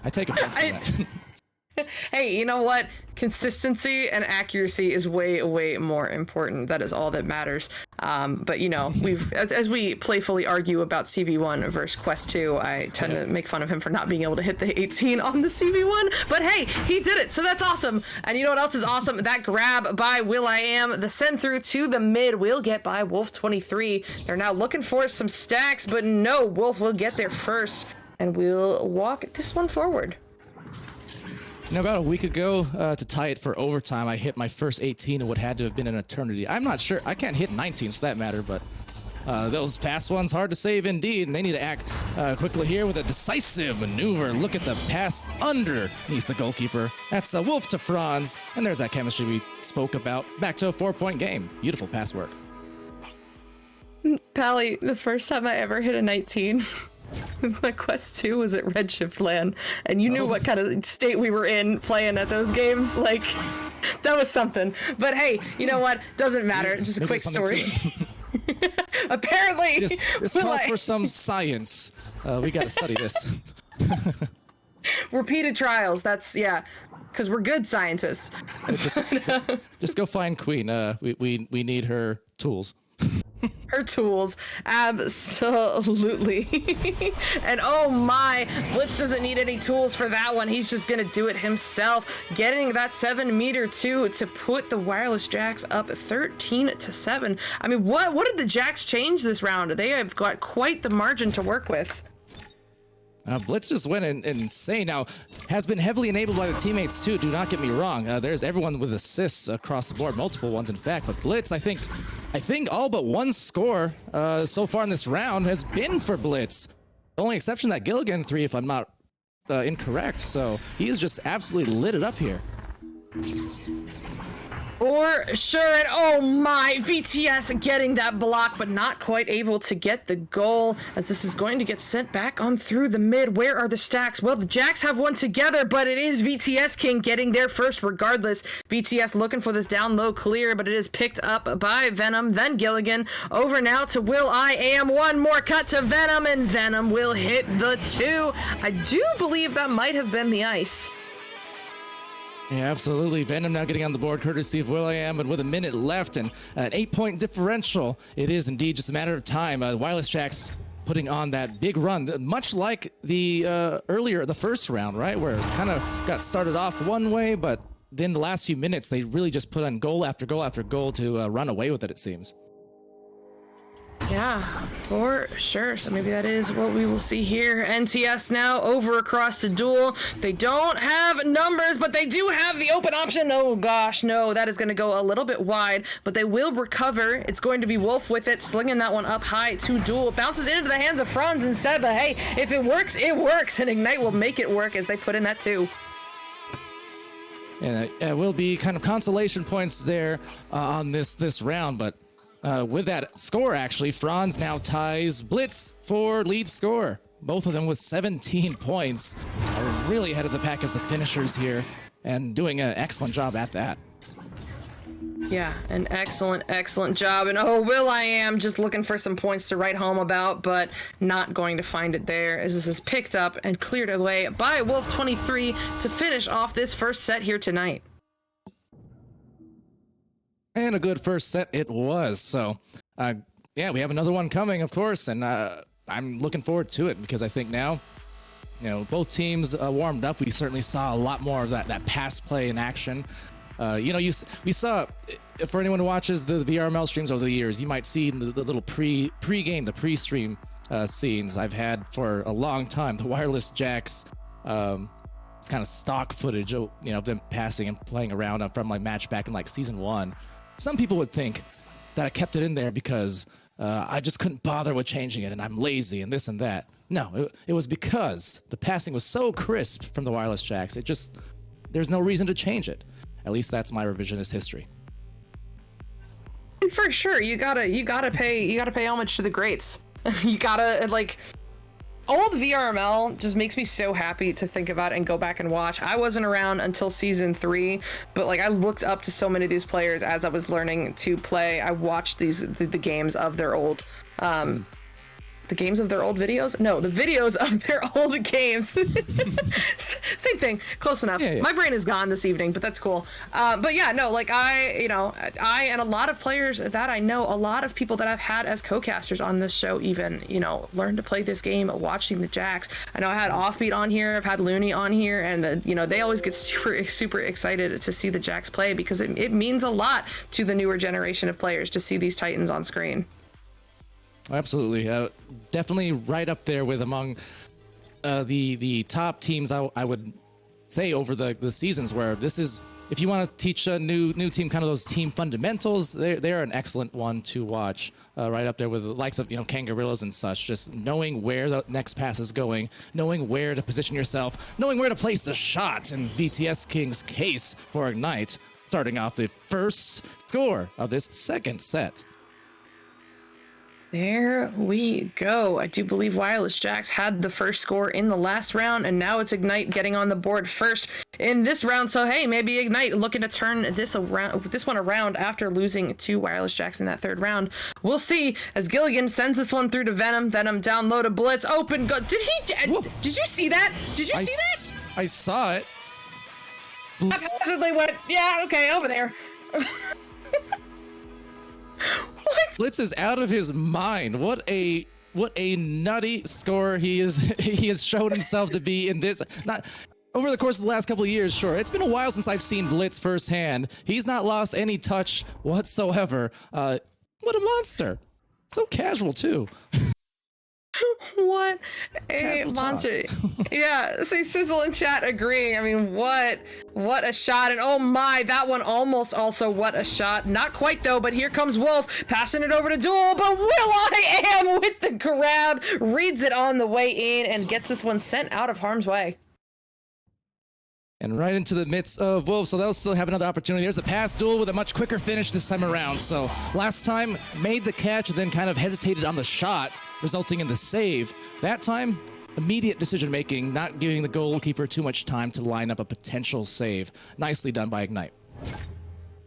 I take offense to that. Hey, you know what? Consistency and accuracy is way, way more important. That is all that matters. But you know, as we playfully argue about CV1 versus Quest 2, I tend to make fun of him for not being able to hit the 18 on the CV1. But hey, he did it, so that's awesome. And you know what else is awesome? That grab by will.i.am, the send through to the mid will get by Wolf23. They're now looking for some stacks, but no, Wolf will get there first, and we'll walk this one forward. You know, about a week ago, to tie it for overtime, I hit my first 18 in what had to have been an eternity. I'm not sure. I can't hit 19s for that matter, but those fast ones, hard to save indeed, and they need to act quickly here with a decisive maneuver. Look at the pass underneath the goalkeeper. That's a Wolf to Franz, and there's that chemistry we spoke about. Back to a 4-point game. Beautiful pass work. Pally, the first time I ever hit a 19... my Quest 2 was at Redshift LAN, and you knew what kind of state we were in playing at those games. Like, that was something. But hey, you know what? Doesn't matter. Just a quick story. Apparently, this calls for some science. We got to study this. Repeated trials. That's, yeah, because we're good scientists. Just go find Queen. We need her tools. Her tools, absolutely. And oh my, Blitz doesn't need any tools for that one. He's just gonna do it himself, getting that 7-meter 2 to put the Wireless Jacks up 13-7. I mean, what did the Jacks change this round? They have got quite the margin to work with. Blitz just went insane. Now, has been heavily enabled by the teammates too, do not get me wrong. There's everyone with assists across the board, multiple ones in fact, but Blitz, I think all but one score so far in this round has been for Blitz. The only exception, that Gilligan 3, if I'm not incorrect, so he's just absolutely lit it up here. For sure, and oh my, VTS getting that block, but not quite able to get the goal, as this is going to get sent back on through the mid. Where are the stacks? Well, the Jacks have one together, but it is VTS King getting there first regardless. VTS looking for this down low clear, but it is picked up by Venom, then Gilligan. Over now to will.i.am, one more cut to Venom, and Venom will hit the 2. I do believe that might have been the ice. Yeah, absolutely. Venom now getting on the board courtesy of will.i.am, and with a minute left and an 8-point differential, it is indeed just a matter of time. Wireless Jacks putting on that big run, much like the the first round, right? Where it kind of got started off one way, but then the last few minutes, they really just put on goal after goal after goal to run away with it, it seems. Yeah, for sure. So maybe that is what we will see here. NTS now over across the duel. They don't have numbers, but they do have the open option. Oh gosh, no, that is going to go a little bit wide, but they will recover. It's going to be Wolf with it, slinging that one up high to duel. Bounces into the hands of Franz instead, but hey, if it works, it works, and Ignite will make it work as they put in that 2. And it will be kind of consolation points there on this round, but with that score, actually, Franz now ties Blitz for lead score. Both of them with 17 points. Are really ahead of the pack as the finishers here and doing an excellent job at that. Yeah, an excellent job. And oh, will.i.am just looking for some points to write home about, but not going to find it there, as this is picked up and cleared away by Wolf23 to finish off this first set here tonight. And a good first set it was. So, yeah, we have another one coming, of course, and I'm looking forward to it because I think now, you know, both teams warmed up. We certainly saw a lot more of that pass play in action. You know, we saw, for anyone who watches the VRML streams over the years, you might see the little pre-game, the pre-stream scenes I've had for a long time. The Wireless Jacks, it's kind of stock footage, you know, them passing and playing around from like match back in like season 1. Some people would think that I kept it in there because I just couldn't bother with changing it and I'm lazy and this and that. No, it was because the passing was so crisp from the Wireless Jacks. There's no reason to change it. At least that's my revisionist history. For sure, you gotta pay homage to the greats. You gotta, like, old VRML just makes me so happy to think about and go back and watch. I wasn't around until season 3, but like I looked up to so many of these players as I was learning to play. I watched the games of their old the games of their old videos? No, the videos of their old games. Same thing, close enough. Yeah. My brain is gone this evening, but that's cool. But yeah, no, like I and a lot of players that I know, a lot of people that I've had as co-casters on this show even, you know, learned to play this game watching the Jacks. I know I had Offbeat on here, I've had Looney on here, and you know, they always get super excited to see the Jacks play because it means a lot to the newer generation of players to see these Titans on screen. Absolutely. Definitely right up there with among the top teams I would say over the seasons, where this is, if you want to teach a new team kind of those team fundamentals, they're an excellent one to watch. Right up there with the likes of, you know, Kangarillos and such, just knowing where the next pass is going, knowing where to position yourself, knowing where to place the shot in VTS King's case for Ignite, starting off the first score of this second set. There we go. I do believe Wireless Jacks had the first score in the last round, and now it's Ignite getting on the board first in this round. So hey, maybe Ignite looking to turn this one around after losing to Wireless Jacks in that third round. We'll see as Gilligan sends this one through to Venom. Venom down low to Blitz. Open go. Did you see that? Did you see that? I saw it. Haphazardly went, yeah, okay, over there. What? Blitz is out of his mind. What a nutty score he has shown himself to be in this. Not over the course of the last couple of years, sure. It's been a while since I've seen Blitz firsthand. He's not lost any touch whatsoever. What a monster. So casual too. What a monster. Yeah, see, Sizzle in chat agree. I mean, what a shot. And oh my, that one almost also what a shot. Not quite though, but here comes Wolf passing it over to Duel, but will.i.am with the grab, reads it on the way in and gets this one sent out of harm's way. And right into the midst of Wolf, so they'll still have another opportunity. There's a pass. Duel with a much quicker finish this time around. So last time made the catch and then kind of hesitated on the shot, resulting in the save. That time, immediate decision making, not giving the goalkeeper too much time to line up a potential save. Nicely done by Ignite.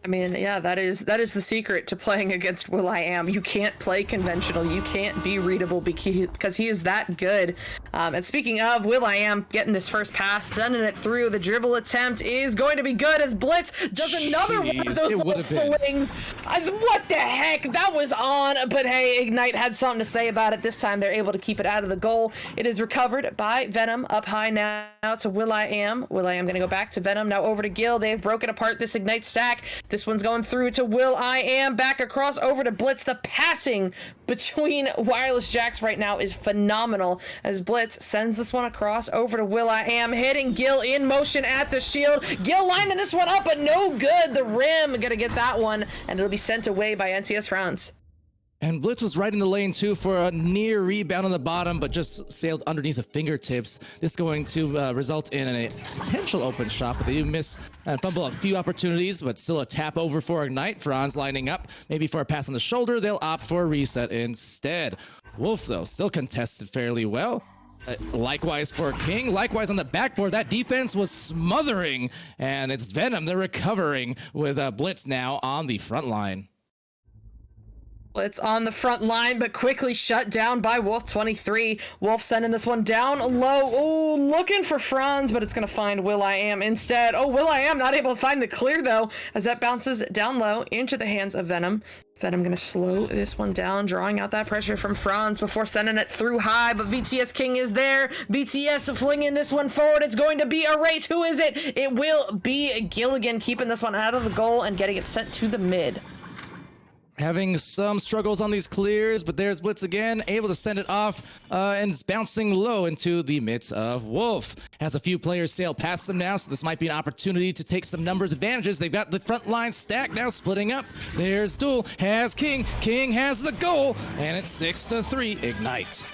I mean, yeah, that is the secret to playing against will.i.am. You can't play conventional. You can't be readable because he is that good. And speaking of will.i.am getting this first pass, sending it through, the dribble attempt is going to be good as Blitz does another one of those little flings. What the heck? That was on, but hey, Ignite had something to say about it. This time they're able to keep it out of the goal. It is recovered by Venom up high now to will.i.am. will.i.am going to go back to Venom. Now over to Gil. They've broken apart this Ignite stack. This one's going through to will.i.am, back across over to Blitz. The passing between Wireless Jacks right now is phenomenal as Blitz sends this one across over to will.i.am, hitting Gil in motion at the shield. Gil lining this one up, but no good. The rim gonna get that one, and it'll be sent away by NTS Franz. And Blitz was right in the lane too for a near rebound on the bottom, but just sailed underneath the fingertips. This going to result in a potential open shot, but they do miss and fumble a few opportunities, but still a tap over for Ignite. Franz lining up, maybe for a pass on the shoulder. They'll opt for a reset instead. Wolf, though, still contested fairly well. Likewise for King. Likewise on the backboard, that defense was smothering, and it's Venom. They're recovering with Blitz now on the front line. Blitz on the front line, but quickly shut down by Wolf 23. Wolf sending this one down low. Oh, looking for Franz, but it's going to find will.i.am instead. Oh, will.i.am not able to find the clear, though, as that bounces down low into the hands of Venom. Venom going to slow this one down, drawing out that pressure from Franz before sending it through high, but VTS King is there. VTS flinging this one forward. It's going to be a race. Who is it? It will be Gilligan, keeping this one out of the goal and getting it sent to the mid. Having some struggles on these clears, but there's Blitz again, able to send it off, and it's bouncing low into the midst of Wolf. Has a few players sail past them now, so this might be an opportunity to take some numbers advantages. They've got the front line stacked now, splitting up. There's Duel, has King, King has the goal, and it's 6-3, Ignite.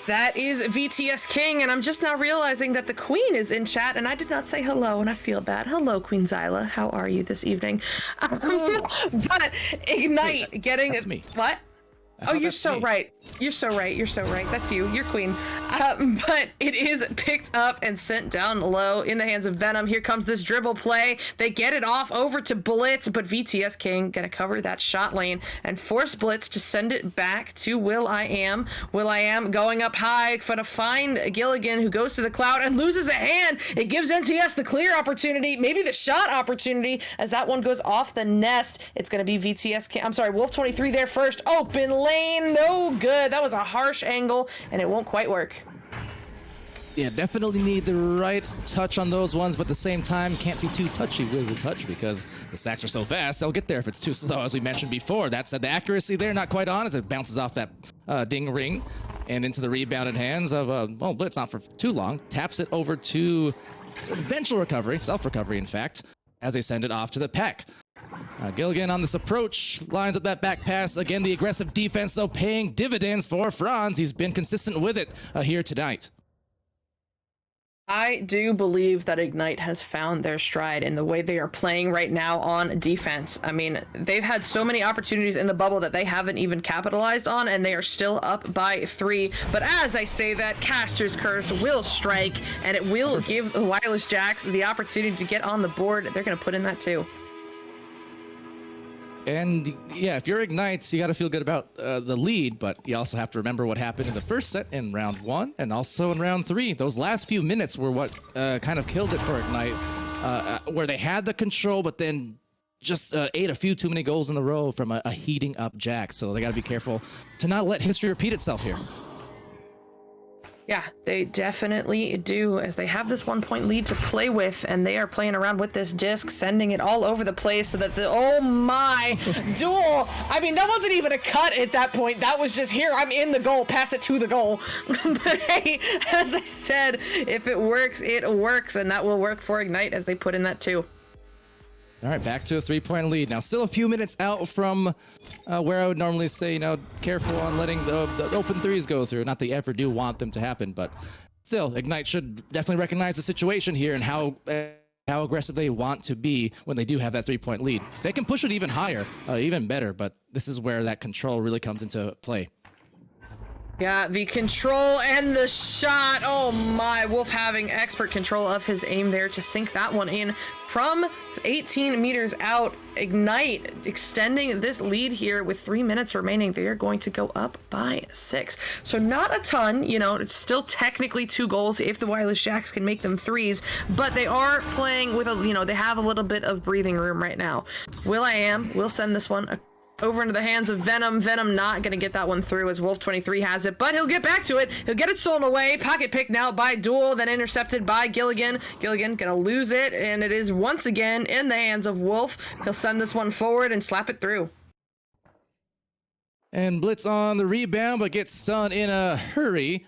That is VTS King, and I'm just now realizing that the Queen is in chat, and I did not say hello, and I feel bad. Hello, Queen Zyla. How are you this evening? But Ignite getting That's me. What? Oh, you're so right. You're so right. You're so right. That's you. You're Queen. But it is picked up and sent down low in the hands of Venom. Here comes this dribble play. They get it off over to Blitz, but VTS King gonna cover that shot lane and force Blitz to send it back to will.i.am. will.i.am going up high for to find Gilligan, who goes to the cloud and loses a hand. It gives NTS the clear opportunity, maybe the shot opportunity, as that one goes off the nest. It's gonna be VTS King. I'm sorry, Wolf 23 there first. Open lane, no good. That was a harsh angle, and it won't quite work. Yeah, definitely need the right touch on those ones, but at the same time, can't be too touchy with the touch because the sacks are so fast, they'll get there if it's too slow, as we mentioned before. That said, the accuracy there, not quite on, as it bounces off that ding ring and into the rebounded hands of, well, Blitz not for too long. Taps it over to eventual recovery, self-recovery, in fact, as they send it off to the pack. Gilligan on this approach, lines up that back pass. Again, the aggressive defense, though, paying dividends for Franz. He's been consistent with it here tonight. I do believe that Ignite has found their stride in the way they are playing right now on defense. I mean, they've had so many opportunities in the bubble that they haven't even capitalized on, and they are still up by 3. But as I say that, Caster's Curse will strike, and it will give the Wireless Jacks the opportunity to get on the board. They're going to put in that too. And yeah, if you're Ignite, you got to feel good about the lead, but you also have to remember what happened in the first set in round 1 and also in round 3. Those last few minutes were what kind of killed it for Ignite, where they had the control, but then just ate a few too many goals in a row from a heating up Jack. So they got to be careful to not let history repeat itself here. Yeah, they definitely do, as they have this 1-point lead to play with, and they are playing around with this disc, sending it all over the place so that the, oh my, Duel. I mean, that wasn't even a cut at that point. That was just, here, I'm in the goal, pass it to the goal. But hey, as I said, if it works, it works, and that will work for Ignite as they put in that too. All right, back to a 3-point lead. Now, still a few minutes out from where I would normally say, you know, careful on letting the open threes go through. Not that you ever do want them to happen, but still, Ignite should definitely recognize the situation here and how aggressive they want to be when they do have that 3-point lead. They can push it even higher, even better, but this is where that control really comes into play. Yeah, the control and the shot. Oh my, Wolf having expert control of his aim there to sink that one in from 18 meters out. Ignite extending this lead here with 3 minutes remaining. They are going to go up by 6. So not a ton, you know, it's still technically 2 goals if the Wireless Jacks can make them 3s, but they are playing with a, you know, they have a little bit of breathing room right now. will.i.am will send this one over into the hands of Venom. Venom not going to get that one through as Wolf 23 has it, but he'll get back to it. He'll get it stolen away. Pocket pick now by Duel, then intercepted by Gilligan. Gilligan going to lose it, and it is once again in the hands of Wolf. He'll send this one forward and slap it through. And Blitz on the rebound, but gets stunned in a hurry.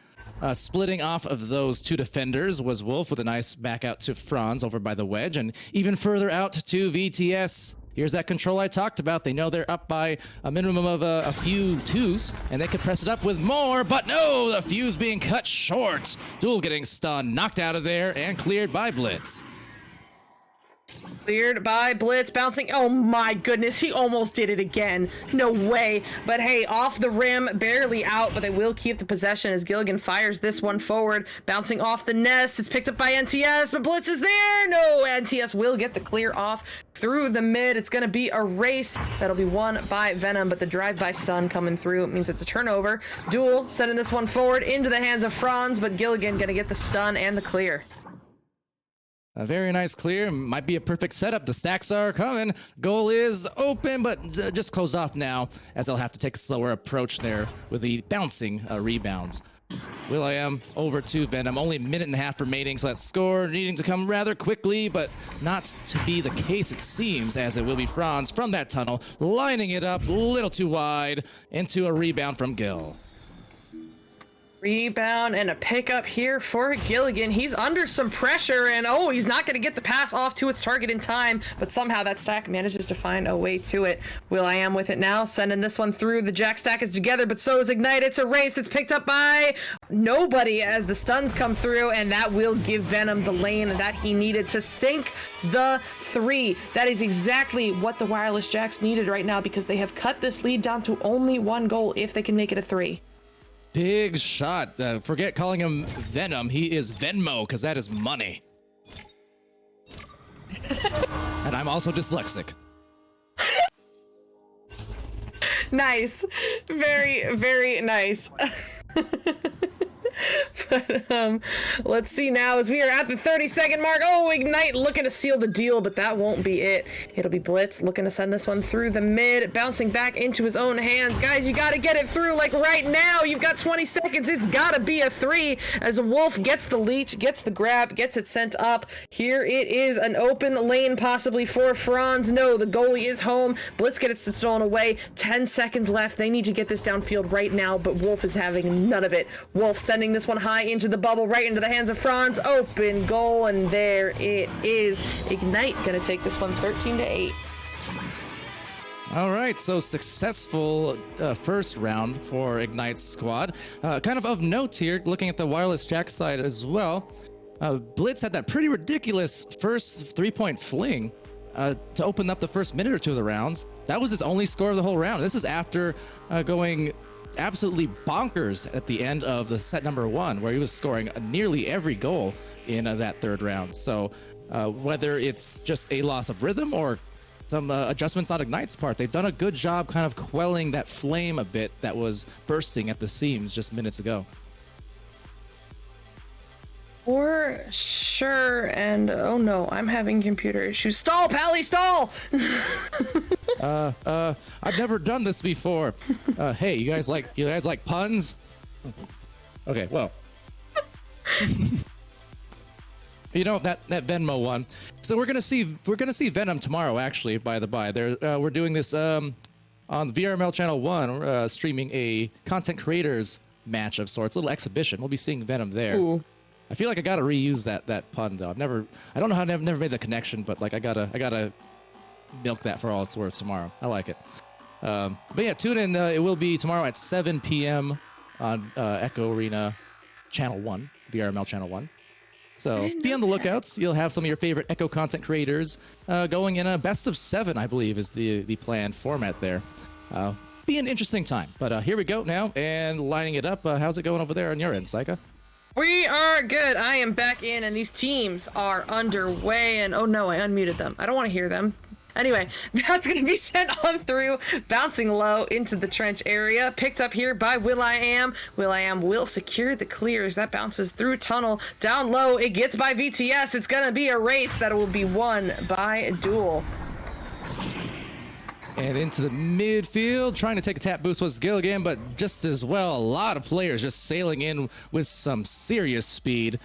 Splitting off of those 2 defenders was Wolf with a nice back out to Franz over by the wedge, and even further out to VTS. Here's that control I talked about. They know they're up by a minimum of a few twos, and they could press it up with more, but no, the fuse being cut short. Duel getting stunned, knocked out of there, and cleared by Blitz. Cleared by Blitz, bouncing. Oh my goodness, he almost did it again. No way. But hey, off the rim, barely out, but they will keep the possession as Gilligan fires this one forward. Bouncing off the nest. It's picked up by NTS, but Blitz is there. No, NTS will get the clear off through the mid. It's going to be a race that'll be won by Venom, but the drive-by stun coming through. It means it's a turnover. Duel sending this one forward into the hands of Franz, but Gilligan going to get the stun and the clear. A very nice clear. Might be a perfect setup. The stacks are coming. Goal is open, but just closed off now, as they'll have to take a slower approach there with the bouncing rebounds. will.i.am over to Venom. Only a minute and a half remaining, so that score needing to come rather quickly, but not to be the case, it seems, as it will be Franz from that tunnel, lining it up a little too wide into a rebound from Gil. Rebound and a pickup here for Gilligan. He's under some pressure, and oh, he's not going to get the pass off to its target in time, but somehow that stack manages to find a way to it. will.i.am with it now, sending this one through. The Jack stack is together, but so is Ignite. It's a race. It's picked up by nobody as the stuns come through, and that will give Venom the lane that he needed to sink the 3. That is exactly what the Wireless Jacks needed right now, because they have cut this lead down to only 1 goal if they can make it a 3. Big shot. Forget calling him Venom. He is Venmo, because that is money. And I'm also dyslexic. Nice. Very, very nice. But let's see now as we are at the 30-second mark. Oh, Ignite looking to seal the deal, but that won't be it. It'll be Blitz looking to send this one through the mid, bouncing back into his own hands. Guys, you got to get it through like right now. You've got 20 seconds. It's got to be a 3 as Wolf gets the leech, gets the grab, gets it sent up. Here it is, an open lane possibly for Franz. No, the goalie is home. Blitz gets it stolen away. 10 seconds left. They need to get this downfield right now, but Wolf is having none of it. Wolf sending this one high into the bubble, right into the hands of Franz. Open goal, and there it is. Ignite gonna take this one 13-8. All right, so successful first round for Ignite's squad. Kind of note here, looking at the Wireless Jack side as well, Blitz had that pretty ridiculous first 3-point fling to open up the first minute or two of the rounds. That was his only score of the whole round. This is after going absolutely bonkers at the end of the set number 1, where he was scoring nearly every goal in that third round. So whether it's just a loss of rhythm or some adjustments on Ignite's part, they've done a good job kind of quelling that flame a bit that was bursting at the seams just minutes ago. For sure, and oh no, I'm having computer issues. Stall, Pally, stall! I've never done this before. Hey, you guys like puns? Okay, well. You know, that Venmo one. So we're gonna see Venom tomorrow, actually, by the by. We're doing this on VRML Channel 1, streaming a content creators match of sorts, a little exhibition. We'll be seeing Venom there. Ooh. I feel like I gotta reuse that pun though. I don't know how I've never made the connection, but like I gotta milk that for all it's worth tomorrow. I like it. But yeah, tune in. It will be tomorrow at 7 p.m. on Echo Arena Channel 1, VRML Channel 1. So be on the lookouts. You'll have some of your favorite Echo content creators going in a best of 7, I believe, is the planned format there. Be an interesting time. But here we go now, and lining it up. How's it going over there on your end, Saika? We are good. I am back in, and these teams are underway. And oh no, I unmuted them. I don't want to hear them. Anyway, that's going to be sent on through, bouncing low into the trench area. Picked up here by will.i.am. will.i.am will secure the clears. That bounces through tunnel. Down low, it gets by VTS. It's going to be a race that will be won by Duel. And into the midfield, trying to take a tap boost was Gilligan, but just as well, a lot of players just sailing in with some serious speed.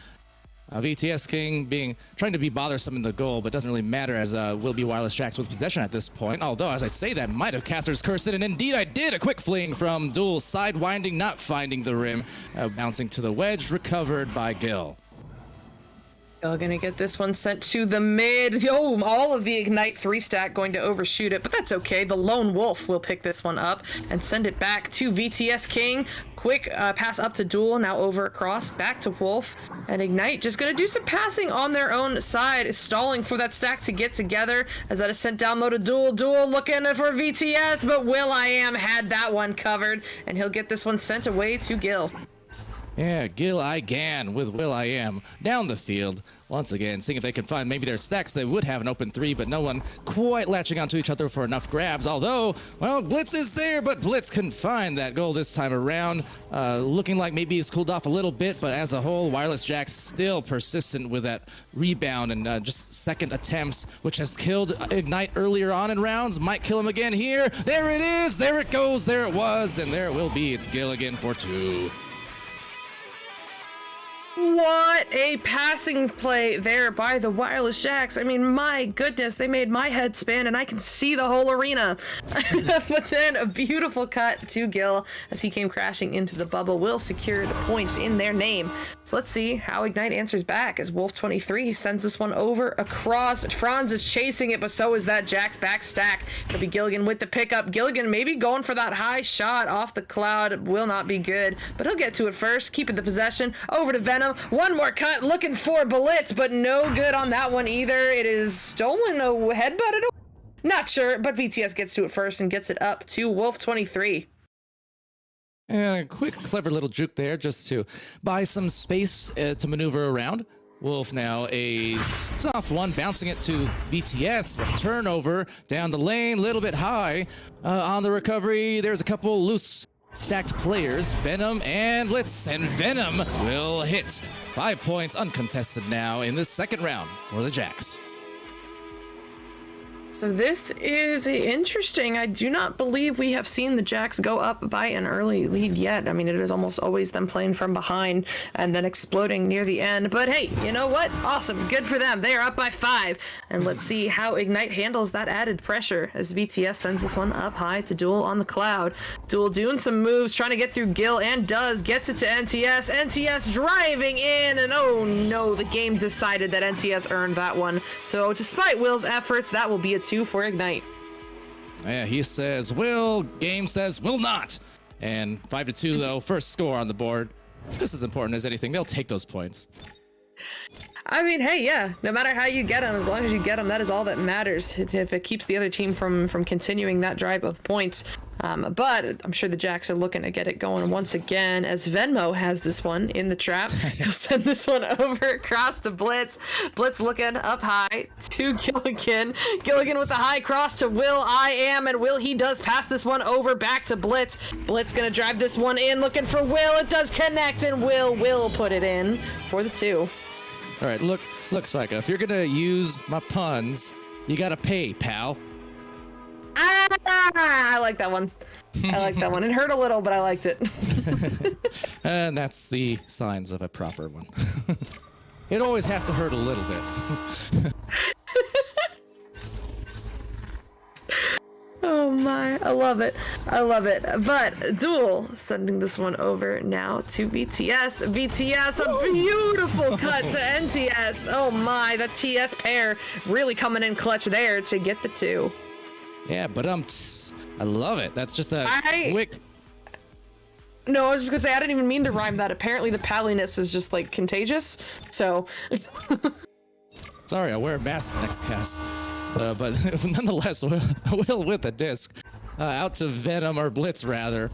VTS King trying to be bothersome in the goal, but doesn't really matter as will be Wireless Jacks with possession at this point. Although, as I say that, might have Caster's Curse it, and indeed I did. A quick fling from Duel, sidewinding, not finding the rim, bouncing to the wedge, recovered by Gil. Still gonna get this one sent to the mid. Oh, all of the Ignite 3-stack going to overshoot it, but that's okay. The Lone Wolf will pick this one up and send it back to VTS King. Quick pass up to Duel, now over across, back to Wolf. And Ignite just gonna do some passing on their own side, stalling for that stack to get together as that is sent down low to Duel. Duel looking for VTS, but will.i.am had that one covered, and he'll get this one sent away to Gil. Yeah, Gil.i.gan with will.i.am down the field. Once again, seeing if they can find maybe their stacks. They would have an open 3, but no one quite latching onto each other for enough grabs. Although, well, Blitz is there, but Blitz can find that goal this time around. Looking like maybe he's cooled off a little bit, but as a whole, Wireless Jax still persistent with that rebound and just second attempts, which has killed Ignite earlier on in rounds. Might kill him again here. There it is. There it goes. There it was. And there it will be. It's Gil again for 2. What a passing play there by the Wireless Jax. I mean, my goodness, they made my head spin and I can see the whole arena. But then a beautiful cut to Gil as he came crashing into the bubble will secure the points in their name. So let's see how Ignite answers back as Wolf23 sends this one over across. Franz is chasing it, but so is that Jax back stack. It'll be Gilligan with the pickup. Gilligan maybe going for that high shot off the cloud. Will not be good, but he'll get to it first, keeping the possession. Over to Venom. One more cut, looking for Blitz, but no good on that one either. It is stolen, a headbutted. Not sure, but VTS gets to it first and gets it up to Wolf23. And a quick, clever little juke there just to buy some space to maneuver around. Wolf now a soft one, bouncing it to VTS, but turnover down the lane, a little bit high. On the recovery, there's a couple loose stacked players, Venom and Blitz, and Venom will hit. 5 points uncontested now in this second round for the Jax. So this is interesting. I do not believe we have seen the Jax go up by an early lead yet. I mean, it is almost always them playing from behind and then exploding near the end. But hey, you know what? Awesome. Good for them. They are up by 5. And let's see how Ignite handles that added pressure as VTS sends this one up high to Duel on the cloud. Duel doing some moves, trying to get through Gil, and does. Gets it to NTS. NTS driving in, and oh no, the game decided that NTS earned that one. So despite Will's efforts, that will be a 2 for Ignite. Yeah, he says will, game says will not. And 5-2 though, first score on the board. This is important as anything. They'll take those points. I mean, hey, yeah, no matter how you get them, as long as you get them, that is all that matters. If it keeps the other team from continuing that drive of points. But I'm sure the Jacks are looking to get it going once again as Venmo has this one in the trap. He'll send this one over across to Blitz. Blitz looking up high to Gilligan. Gilligan with the high cross to will.i.am, and he does pass this one over back to Blitz. Blitz gonna drive this one in, looking for Will. It does connect, and will put it in for the 2. All right, look, Psycho, if you're gonna use my puns, you gotta pay, pal. I like that one. I like that one. It hurt a little, but I liked it. And that's the signs of a proper one. It always has to hurt a little bit. Oh my, I love it. I love it. But Duel sending this one over now to VTS. VTS, a beautiful cut to NTS. Oh my, that TS pair really coming in clutch there to get the 2. Yeah, but I love it. That's just a quick. No, I was just gonna say I didn't even mean to rhyme that. Apparently the palliness is just like contagious. So. Sorry, I'll wear a mask next cast. But nonetheless, Will with the disc. Out to Venom, or Blitz rather.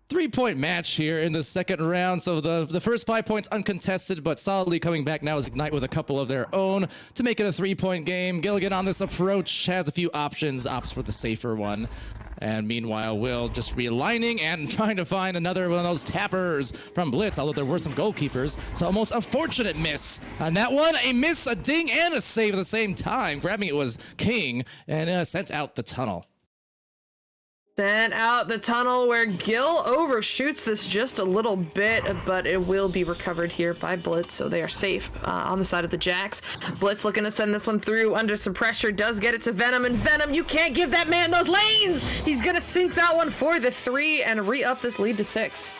3-point match here in the second round. So the first 5 points uncontested, but solidly coming back now is Ignite with a couple of their own to make it a 3-point game. Gilligan on this approach has a few options, opts for the safer one. And meanwhile, Will just realigning and trying to find another one of those tappers from Blitz, although there were some goalkeepers. So almost a fortunate miss. On that one, a miss, a ding, and a save at the same time. Grabbing it was King and sent out the tunnel. Sent out the tunnel where Gil overshoots this just a little bit, but it will be recovered here by Blitz, so they are safe on the side of the Jacks. Blitz looking to send this one through under some pressure, does get it to Venom, and Venom, you can't give that man those lanes! He's gonna sink that one for the 3 and re-up this lead to 6.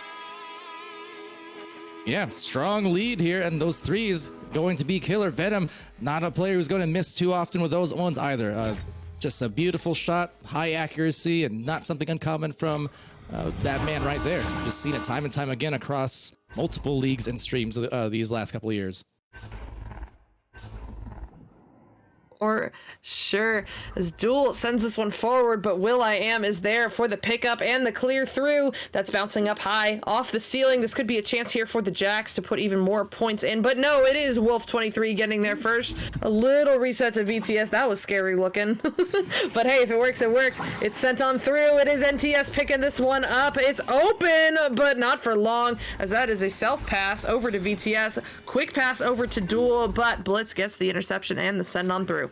Yeah, strong lead here, and those threes going to be killer. Venom, not a player who's going to miss too often with those ones either. Just a beautiful shot, high accuracy, and not something uncommon from that man right there. Just seen it time and time again across multiple leagues and streams these last couple of years. Or sure, as Duel sends this one forward, but will.i.am is there for the pickup and the clear through. That's bouncing up high off the ceiling. This could be a chance here for the Jacks to put even more points in, but no, it is Wolf23 getting there first. A little reset to VTS. That was scary looking. But hey, if it works, it works. It's sent on through. It is NTS picking this one up. It's open, but not for long, as that is a self pass over to VTS. Quick pass over to Duel, but Blitz gets the interception and the send on through.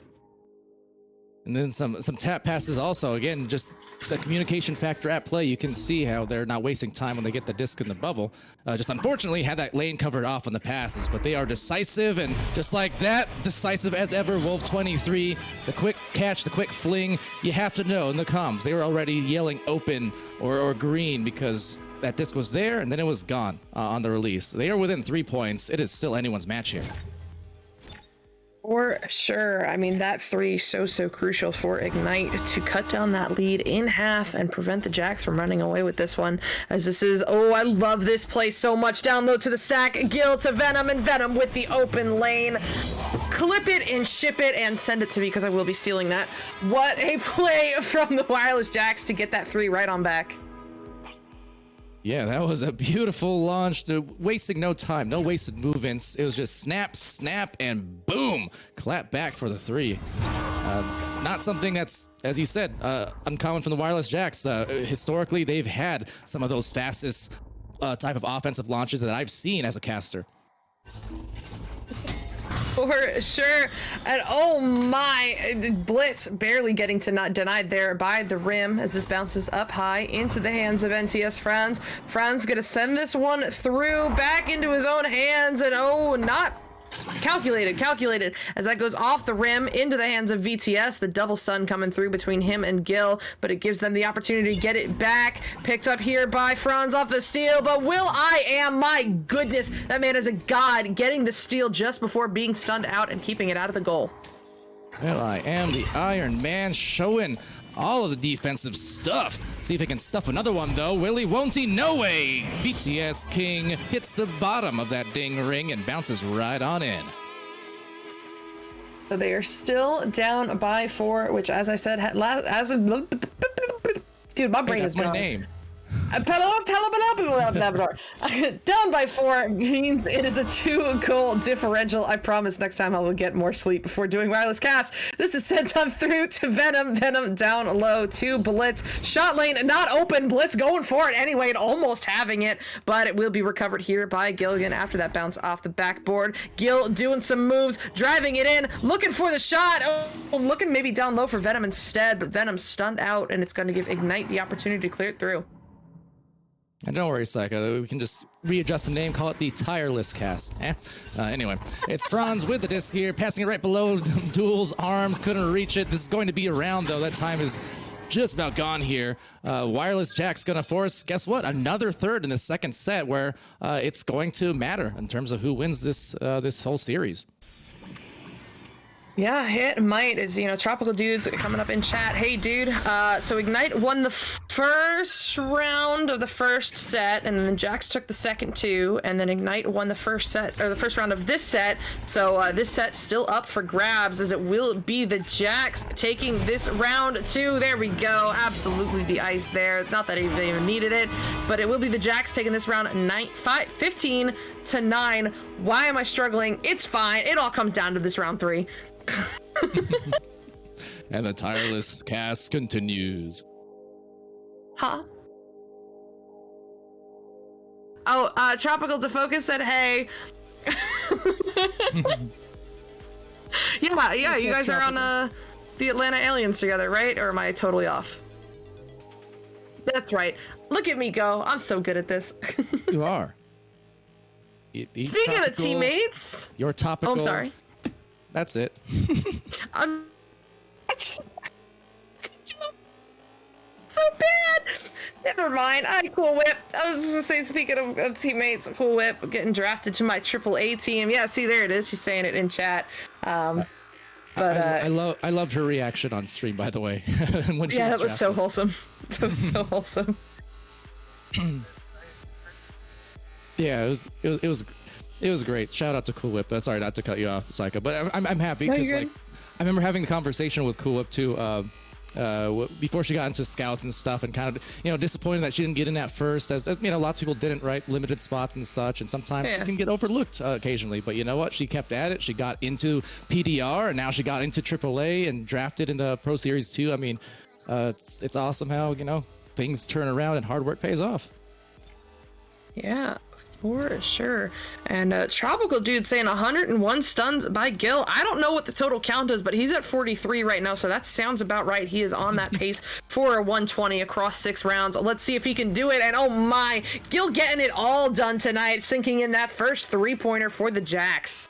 And then some tap passes also. Again, just the communication factor at play. You can see how they're not wasting time when they get the disc in the bubble. Just unfortunately had that lane covered off on the passes, but they are decisive, and just like that, decisive as ever. Wolf23, the quick catch, the quick fling. You have to know in the comms, they were already yelling open or green because that disc was there and then it was gone on the release. They are within 3 points. It is still anyone's match here. For sure. I mean, that 3 so crucial for Ignite to cut down that lead in half and prevent the Jacks from running away with this one. As this is, oh, I love this play so much. Down low to the stack, Gil to Venom, and Venom with the open lane. Clip it and ship it and send it to me because I will be stealing that. What a play from the Wireless Jacks to get that 3 right on back. Yeah, that was a beautiful launch. Wasting no time, no wasted movements. It was just snap, snap, and boom! Clap back for the 3. Not something that's, as you said, uncommon from the Wireless Jacks. Historically, they've had some of those fastest type of offensive launches that I've seen as a caster. For sure. And oh my, Blitz barely getting to not denied there by the rim as this bounces up high into the hands of NTS Franz. Franz gonna send this one through back into his own hands, and oh, not calculated as that goes off the rim into the hands of VTS. The double stun coming through between him and Gil, but it gives them the opportunity to get it back. Picked up here by Franz off the steal, but will.i.am, my goodness, that man is a god, getting the steal just before being stunned out and keeping it out of the goal. will.i.am, the Iron Man, showing all of the defensive stuff. See if he can stuff another one, though. Willie, won't he? No way! BTS King hits the bottom of that ding ring and bounces right on in. So they are still down by 4, which, as I said, dude, my brain Hey, is that's my gone. name. Down by 4 means it is a 2-goal differential. I promise next time I will get more sleep before doing wireless cast. This is sent on through to Venom. Venom down low to Blitz. Shot lane not open. Blitz going for it anyway and almost having it, but it will be recovered here by Gilligan after that bounce off the backboard. Gil doing some moves, driving it in, looking for the shot. Oh, looking maybe down low for Venom instead, but Venom stunned out, and it's going to give Ignite the opportunity to clear it through. And don't worry, Psycho. We can just readjust the name, call it the Tireless Cast. Anyway, it's Franz with the disc here, passing it right below Duel's arms. Couldn't reach it. This is going to be a round, though. That time is just about gone here. Wireless Jack's going to force, guess what? Another third in the second set where it's going to matter in terms of who wins this whole series. Yeah, it might. Is, you know, Tropical Dudes coming up in chat. Hey, dude. So Ignite won the first round of the first set, and then Jax took the second 2, and then Ignite won the first set, or the first round of this set. So this set's still up for grabs, as it will be the Jax taking this round 2. There we go. Absolutely the ice there. Not that they even needed it, but it will be the Jax taking this round 15-9. Why am I struggling? It's fine. It all comes down to this round 3. And the Tireless Cast continues. Huh? Oh, Tropical Defocus said, hey. yeah, you guys are on the Atlanta Aliens together, right? Or am I totally off? That's right. Look at me go. I'm so good at this. You are. Speaking of the teammates. You're topical. Oh, I'm sorry. That's it. So bad. Never mind. Cool Whip. I was just gonna say, speaking of teammates, Cool Whip getting drafted to my AAA team. Yeah, see, there it is. She's saying it in chat. But I loved her reaction on stream, by the way. When she yeah, was that was so drafted. wholesome. That was so wholesome. Yeah, it was great. Shout out to Cool Whip. Sorry not to cut you off, Psycho, but I'm happy No, because you're like good. I remember having the conversation with Cool Whip too. Before she got into scouts and stuff, and kind of disappointed that she didn't get in at first, as lots of people didn't, right? Limited spots and such, and sometimes Yeah. she can get overlooked occasionally. But you know what? She kept at it. She got into PDR, and now she got into AAA and drafted into Pro Series 2. I mean, it's awesome how things turn around and hard work pays off. Yeah, for sure. And Tropical Dude saying 101 stuns by Gil. I don't know what the total count is, but he's at 43 right now, so that sounds about right. He is on that pace for a 120 across 6 rounds. Let's see if he can do it. And oh my, Gil getting it all done tonight, sinking in that first 3-pointer for the Jacks.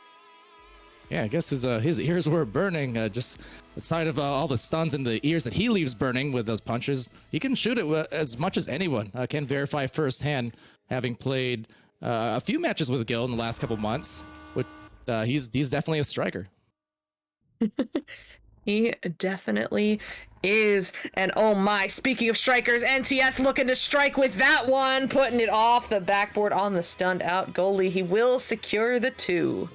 Yeah, I guess his ears were burning. Just aside of all the stuns in the ears that he leaves burning with those punches, he can shoot it as much as anyone. I can verify firsthand, having played a few matches with Gil in the last couple months. Which he's definitely a striker. He definitely is. And oh my, speaking of strikers, NTS looking to strike with that one, putting it off the backboard on the stunned out goalie. He will secure the 2.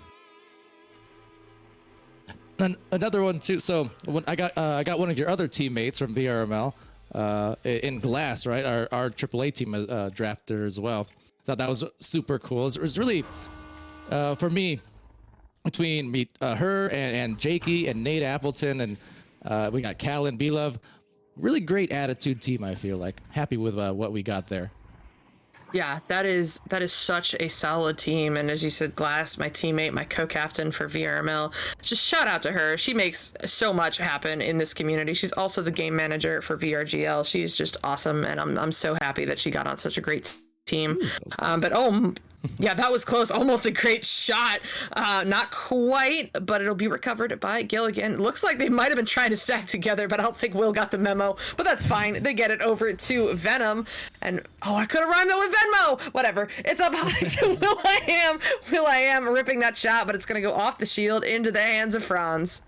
And another one too. So when I got one of your other teammates from VRML in Glass, right? Our AAA team drafted her as well. Thought that was super cool. It was really for me between her and Jakey and Nate Appleton, and we got Cal and B-Love. Really great attitude team. I feel like happy with what we got there. Yeah, that is such a solid team. And as you said, Glass, my teammate, my co-captain for VRML, just shout out to her. She makes so much happen in this community. She's also the game manager for VRGL. She's just awesome, and I'm so happy that she got on such a great team. But yeah, that was close. Almost a great shot. Not quite, but it'll be recovered by Gil again. Looks like they might have been trying to stack together, but I don't think Will got the memo. But that's fine. They get it over to Venom. And I could have rhymed that with Venmo. Whatever. It's up high to Will.i.am. Will.i.am ripping that shot, but it's going to go off the shield into the hands of Franz.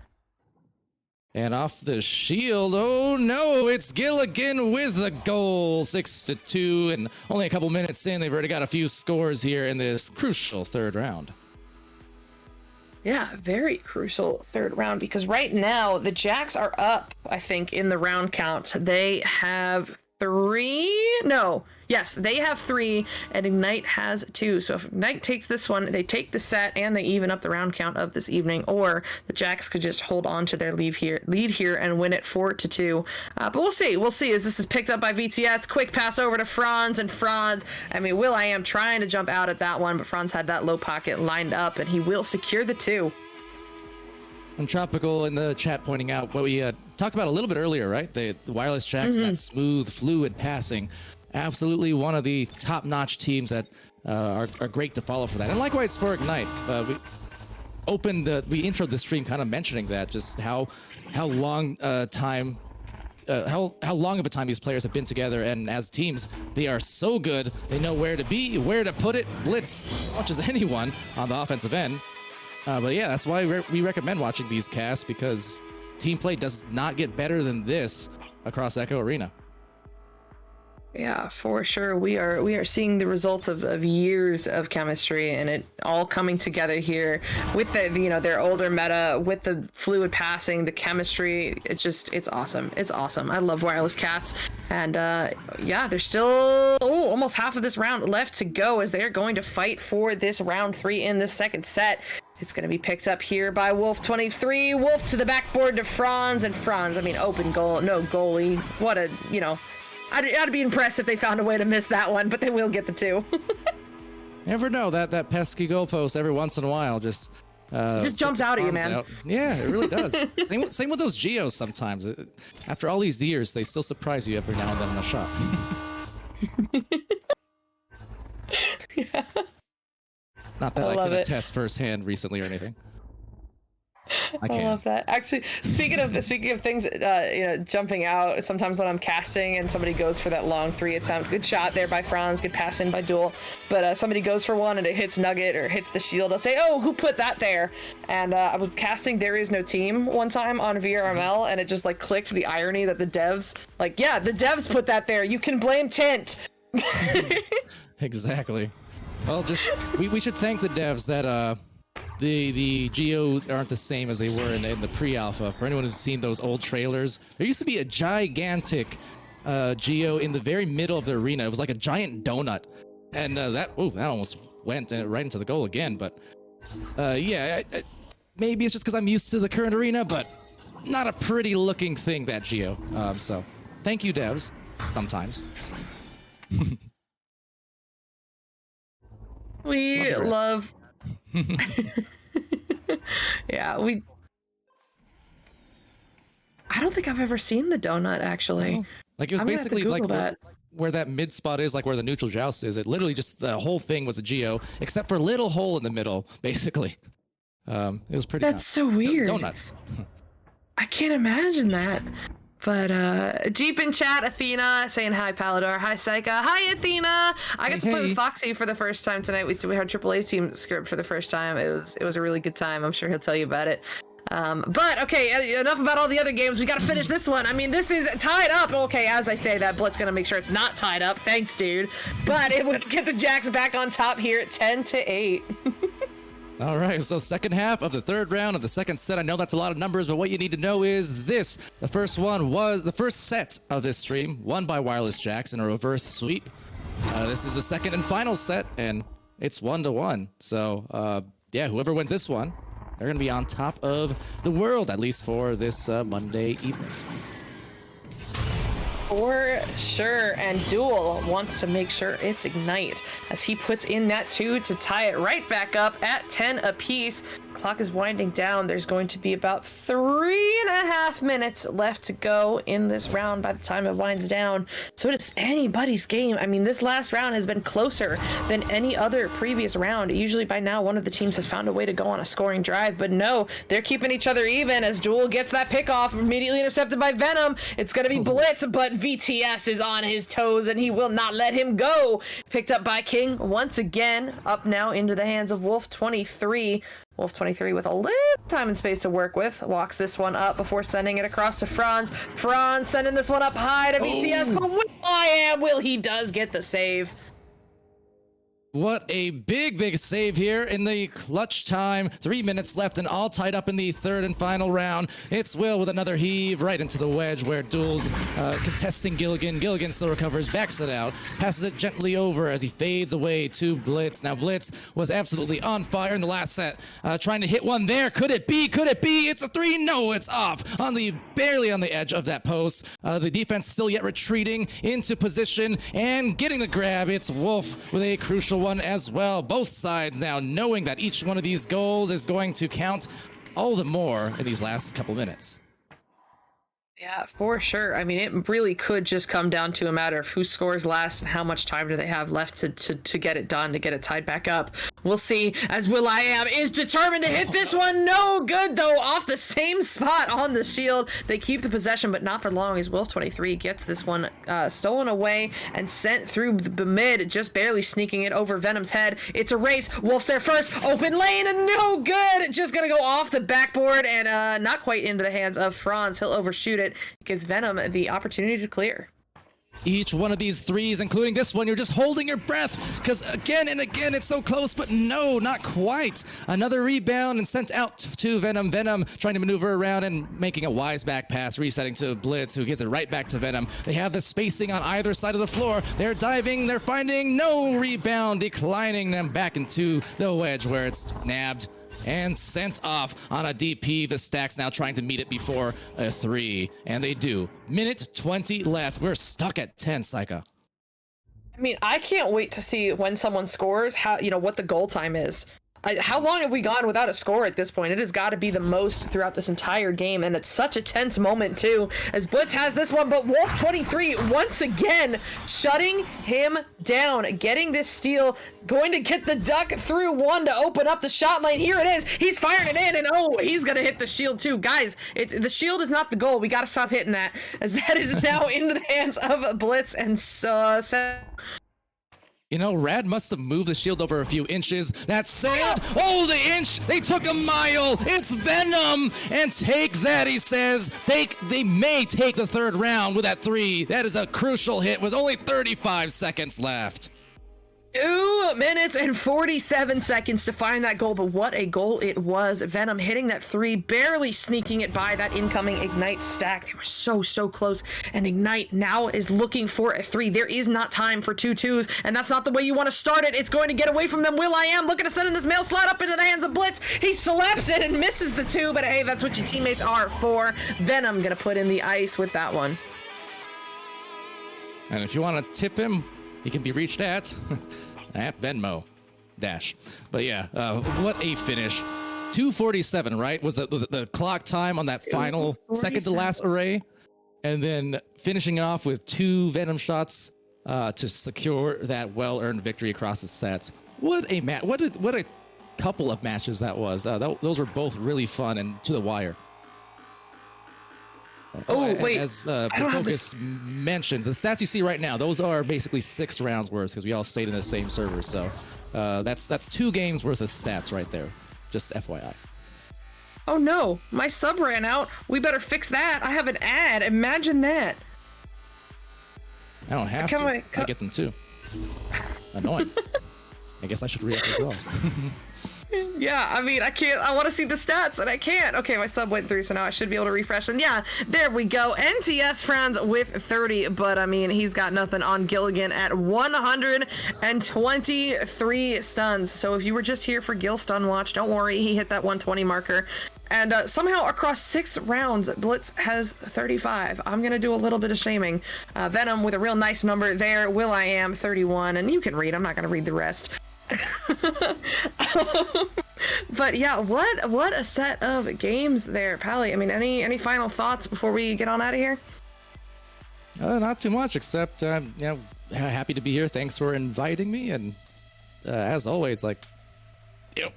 And off the shield, oh no, it's Gil again with a goal, 6-2, and only a couple minutes in, they've already got a few scores here in this crucial third round. Yeah, very crucial third round, because right now the Jacks are up, I think, in the round count. They have 3. No. Yes, they have 3, and Ignite has 2. So if Ignite takes this one, they take the set, and they even up the round count of this evening. Or the Jacks could just hold on to their lead here, and win it 4-2. But we'll see. We'll see as this is picked up by VTS. Quick pass over to Franz, and Franz. I mean, Will.i.am trying to jump out at that one, but Franz had that low pocket lined up, and he will secure the 2. And Tropical in the chat pointing out what we talked about a little bit earlier, right? The wireless Jacks, that smooth, fluid passing. Absolutely one of the top-notch teams that are great to follow for that. And likewise for Ignite. We introed the stream kind of mentioning that, just how long how long of a time these players have been together, and as teams, they are so good. They know where to be, where to put it, blitz as much as anyone on the offensive end. But yeah, that's why we recommend watching these casts, because team play does not get better than this across Echo Arena. Yeah, for sure. We are seeing the results of years of chemistry, and it all coming together here with their older meta, with the fluid passing, the chemistry. It's awesome. It's awesome. I love wireless cats, and yeah, there's still almost half of this round left to go as they're going to fight for this round 3 in the second set. It's going to be picked up here by Wolf23. Wolf to the backboard to Franz, and Franz, I mean, open goal, no goalie. What a, I'd be impressed if they found a way to miss that one, but they will get the 2. Never know, that pesky goalpost every once in a while just jumps out at you, man. Yeah, it really does. Same with those Geos sometimes. After all these years, they still surprise you every now and then in a shot. Yeah. Not that I can it. attest firsthand recently or anything. I can. love that. Actually, speaking of things, jumping out. Sometimes when I'm casting and somebody goes for that long 3 attempt, good shot there by Franz, good pass in by Duel. But somebody goes for one and it hits Nugget or hits the shield. I'll say, "Oh, who put that there?" And I was casting There Is No Team one time on VRML, and it just like clicked the irony that the devs, like, yeah, the devs put that there. You can blame Tint. Exactly. Well, just we should thank the devs that the geos aren't the same as they were in the pre-alpha. For anyone who's seen those old trailers, there used to be a gigantic geo in the very middle of the arena. It was like a giant donut, and that almost went right into the goal again. But yeah, maybe it's just because I'm used to the current arena, but not a pretty looking thing, that geo. So thank you, devs. Sometimes. We love. Yeah, I don't think I've ever seen the donut, actually. Like, it was I'm gonna have to basically like Google that. where that mid spot is, like where the neutral joust is. It literally just, the whole thing was a geo, except for a little hole in the middle, basically. It was pretty. That's so weird. Donuts. I can't imagine that. But Jeep in chat, Athena saying hi, Palador. Hi, Saika. Hi, Athena. I got to play with Foxy for the first time tonight. We heard AAA's team script for the first time. It was a really good time. I'm sure he'll tell you about it. But okay, enough about all the other games. We got to finish this one. I mean, this is tied up. Okay, as I say that, Blitz gonna make sure it's not tied up. Thanks, dude. But it would get the Jacks back on top here at 10-8. All right, so second half of the third round of the second set. I know that's a lot of numbers, but what you need to know is this. The first one was the first set of this stream, won by Wireless Jacks in a reverse sweep. This is the second and final set, and it's 1-1. So, yeah, whoever wins this one, they're going to be on top of the world, at least for this Monday evening. For sure, and Duel wants to make sure it's Ignite as he puts in that 2 to tie it right back up at 10 apiece. Clock is winding down. There's going to be about 3.5 minutes left to go in this round by the time it winds down. So it's anybody's game. I mean, this last round has been closer than any other previous round. Usually by now, one of the teams has found a way to go on a scoring drive, but no, they're keeping each other even as Duel gets that pick off, immediately intercepted by Venom. It's going to be Blitz, but VTS is on his toes and he will not let him go. Picked up by King once again, up now into the hands of Wolf 23. Wolf 23 with a little time and space to work with. Walks this one up before sending it across to Franz. Franz sending this one up high to VTS, but will he does get the save. What a big save here in the clutch time. 3 minutes left and all tied up in the third and final round. It's Will with another heave right into the wedge where Duel's contesting Gilligan. Gilligan still recovers, backs it out, passes it gently over as he fades away to Blitz. Now Blitz was absolutely on fire in the last set, trying to hit one there. Could it be? Could it be? It's a 3. No, it's off on the barely on the edge of that post. The defense still yet retreating into position and getting the grab. It's Wolf with a crucial one as well. Both sides now knowing that each one of these goals is going to count all the more in these last couple minutes. Yeah, for sure. I mean, it really could just come down to a matter of who scores last and how much time do they have left to get it done, to get it tied back up. We'll see, as Will.i.am is determined to hit this one. No good, though, off the same spot on the shield. They keep the possession, but not for long, as Wolf 23 gets this one stolen away and sent through the mid, just barely sneaking it over Venom's head. It's a race. Wolf's there first. Open lane, and no good. Just going to go off the backboard and not quite into the hands of Franz. He'll overshoot it. Gives Venom the opportunity to clear. Each one of these threes, including this one, you're just holding your breath because again and again it's so close, but no, not quite. Another rebound and sent out to Venom. Venom trying to maneuver around and making a wise back pass, resetting to Blitz, who gets it right back to Venom. They have the spacing on either side of the floor. They're diving, they're finding no rebound, declining them back into the wedge where it's nabbed and sent off on a DP. The Stacks now trying to meet it before a 3, and they do. Minute 20 left. We're stuck at 10, Saika. I mean, I can't wait to see when someone scores, how, what the goal time is. How long have we gone without a score at this point? It has got to be the most throughout this entire game, and it's such a tense moment too, as Blitz has this one, but Wolf23 once again shutting him down, getting this steal, going to get the duck through one to open up the shot lane. Here it is. He's firing it in, and oh, he's going to hit the shield too. Guys, the shield is not the goal. We got to stop hitting that, as that is now into the hands of Blitz and You know, Rad must have moved the shield over a few inches. That said, oh, the inch! They took a mile! It's Venom! And take that, he says. They may take the third round with that 3. That is a crucial hit with only 35 seconds left. 2 minutes and 47 seconds to find that goal, but what a goal it was. Venom hitting that 3, barely sneaking it by that incoming Ignite stack. They were so close, and Ignite now is looking for a 3. There is not time for 2-2s, and that's not the way you want to start it. It's going to get away from them. will.i.am looking to send in this mail slot up into the hands of Blitz. He slaps it and misses the 2, but hey, that's what your teammates are for. Venom gonna put in the ice with that one. And if you want to tip him, he can be reached at Venmo Dash. But yeah, what a finish. 2:47, right? Was the clock time on that final second to last array, and then finishing it off with 2 Venom shots to secure that well-earned victory across the sets. What a match! What a couple of matches that was. Those were both really fun and to the wire. Wait. As Focus mentions, the stats you see right now, those are basically 6 rounds worth because we all stayed in the same server. So that's 2 games worth of stats right there. Just FYI. Oh no, my sub ran out. We better fix that. I have an ad. Imagine that. I don't have to. I get them too. Annoying. I guess I should re-up as well. Yeah, I mean, I can't. I want to see the stats, and I can't. Okay, my sub went through, so now I should be able to refresh. And yeah, there we go. NTS friends with 30, but I mean, he's got nothing on Gilligan at 123 stuns. So if you were just here for Gil stun watch, don't worry, he hit that 120 marker. And somehow across 6 rounds, Blitz has 35. I'm going to do a little bit of shaming. Venom with a real nice number there. will.i.am 31, and you can read. I'm not going to read the rest. But yeah, what a set of games there, Pally. I mean, any final thoughts before we get on out of here? Not too much, except happy to be here. Thanks for inviting me, and as always,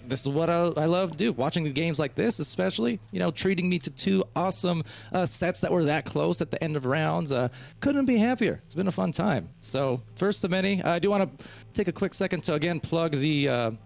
this is what I love to do. Watching the games like this, especially, treating me to 2 awesome sets that were that close at the end of rounds. Couldn't be happier. It's been a fun time. So, first of many, I do want to take a quick second to again plug the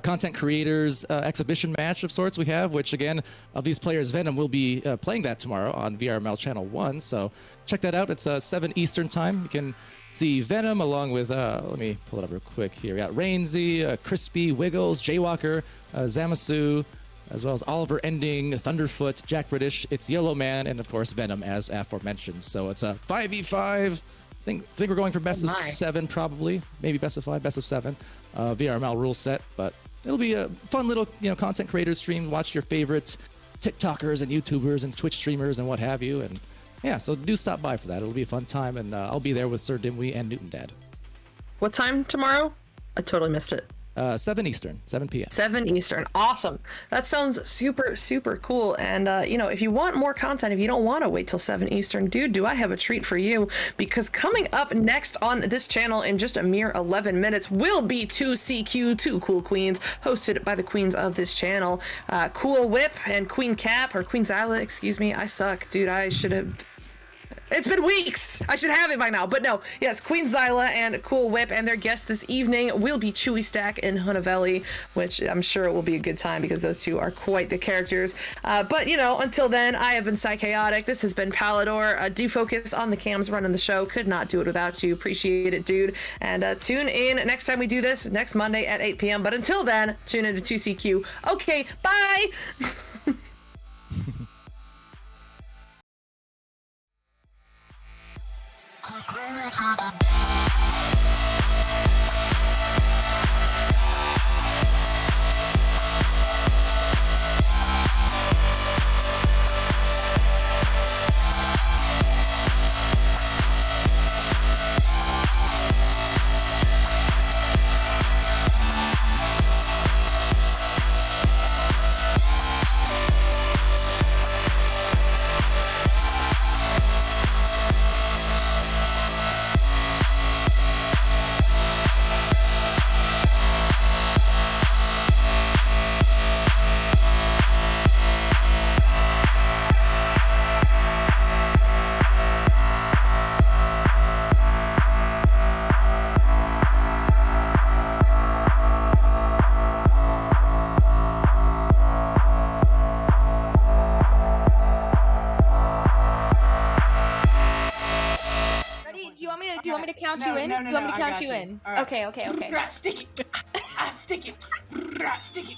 content creators exhibition match of sorts we have, which again, of these players, Venom will be playing that tomorrow on VRML Channel 1. So, check that out. It's 7 Eastern time. You can see Venom along with, let me pull it up real quick here. We got Rainsy, Crispy, Wiggles, Jaywalker, Zamasu, as well as Oliver Ending, Thunderfoot, Jack British, It's Yellow Man, and of course Venom as aforementioned. So it's a 5v5. I think we're going for best of 7 probably. Maybe best of 5, best of 7. VRML rule set, but it'll be a fun little content creator stream. Watch your favorites, TikTokers and YouTubers and Twitch streamers and what have you. And yeah, so do stop by for that. It'll be a fun time, and I'll be there with Sir Dimwee and Newton Dad. What time tomorrow? I totally missed it. 7 Eastern, 7 p.m. 7 Eastern. Awesome. That sounds super cool. And, if you want more content, if you don't want to wait till 7 Eastern, dude, do I have a treat for you? Because coming up next on this channel in just a mere 11 minutes will be 2CQ, 2 Cool Queens, hosted by the queens of this channel. Cool Whip and Queen Cap, or Queen Zyla, excuse me. I suck, dude. I should have... It's been weeks. I should have it by now. But no, yes, Queen Zyla and Cool Whip, and their guest this evening will be Chewy Stack and Hunavelli, which I'm sure it will be a good time because those two are quite the characters. But, until then, I have been Psychaotic. This has been Palador. Do focus on the cams running the show. Could not do it without you. Appreciate it, dude. And tune in next time we do this, next Monday at 8 p.m. But until then, tune into 2CQ. Okay, bye! Do you want me to count No, you in? no, no, Do you want me no, to I count got you you. in? All right. Okay, okay, okay. Stick it. Stick it. Stick it.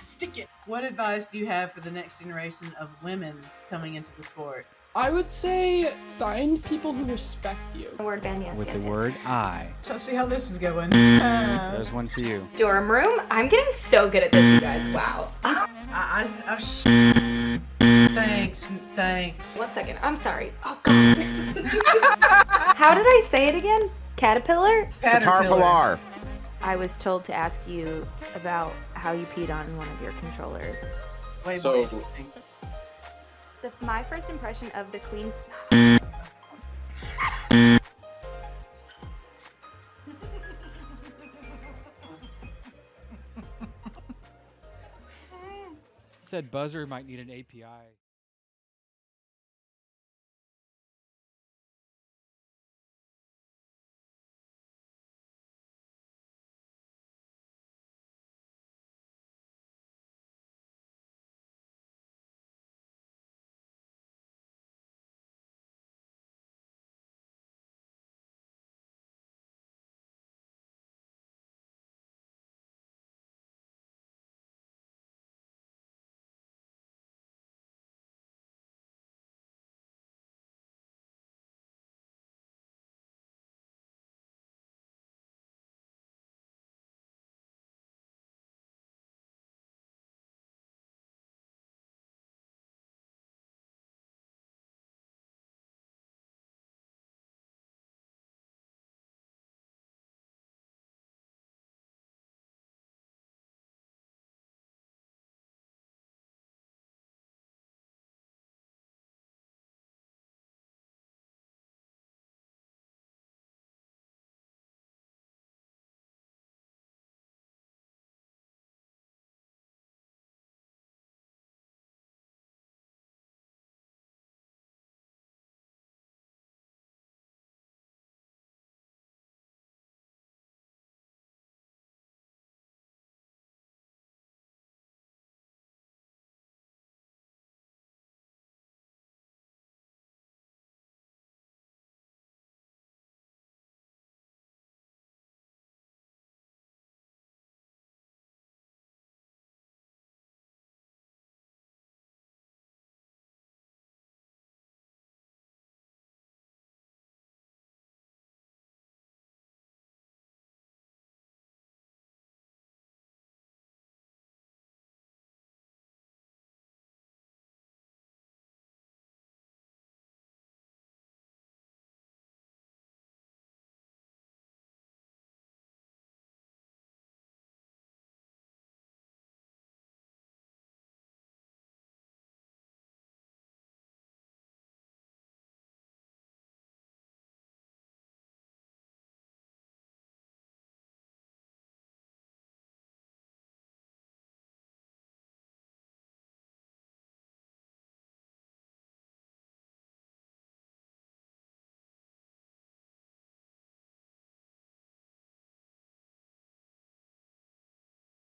Stick it. What advice do you have for the next generation of women coming into the sport? I would say find people who respect you. Word band, yes, With yes, the yes. word I. So see how this is going. There's one for you. Dorm room? I'm getting so good at this, you guys. Wow. Thanks. 1 second. I'm sorry. Oh, God. How did I say it again? Caterpillar? Caterpillar. I was told to ask you about how you peed on one of your controllers. Wait, So- My first impression of the queen... Said buzzer might need an API.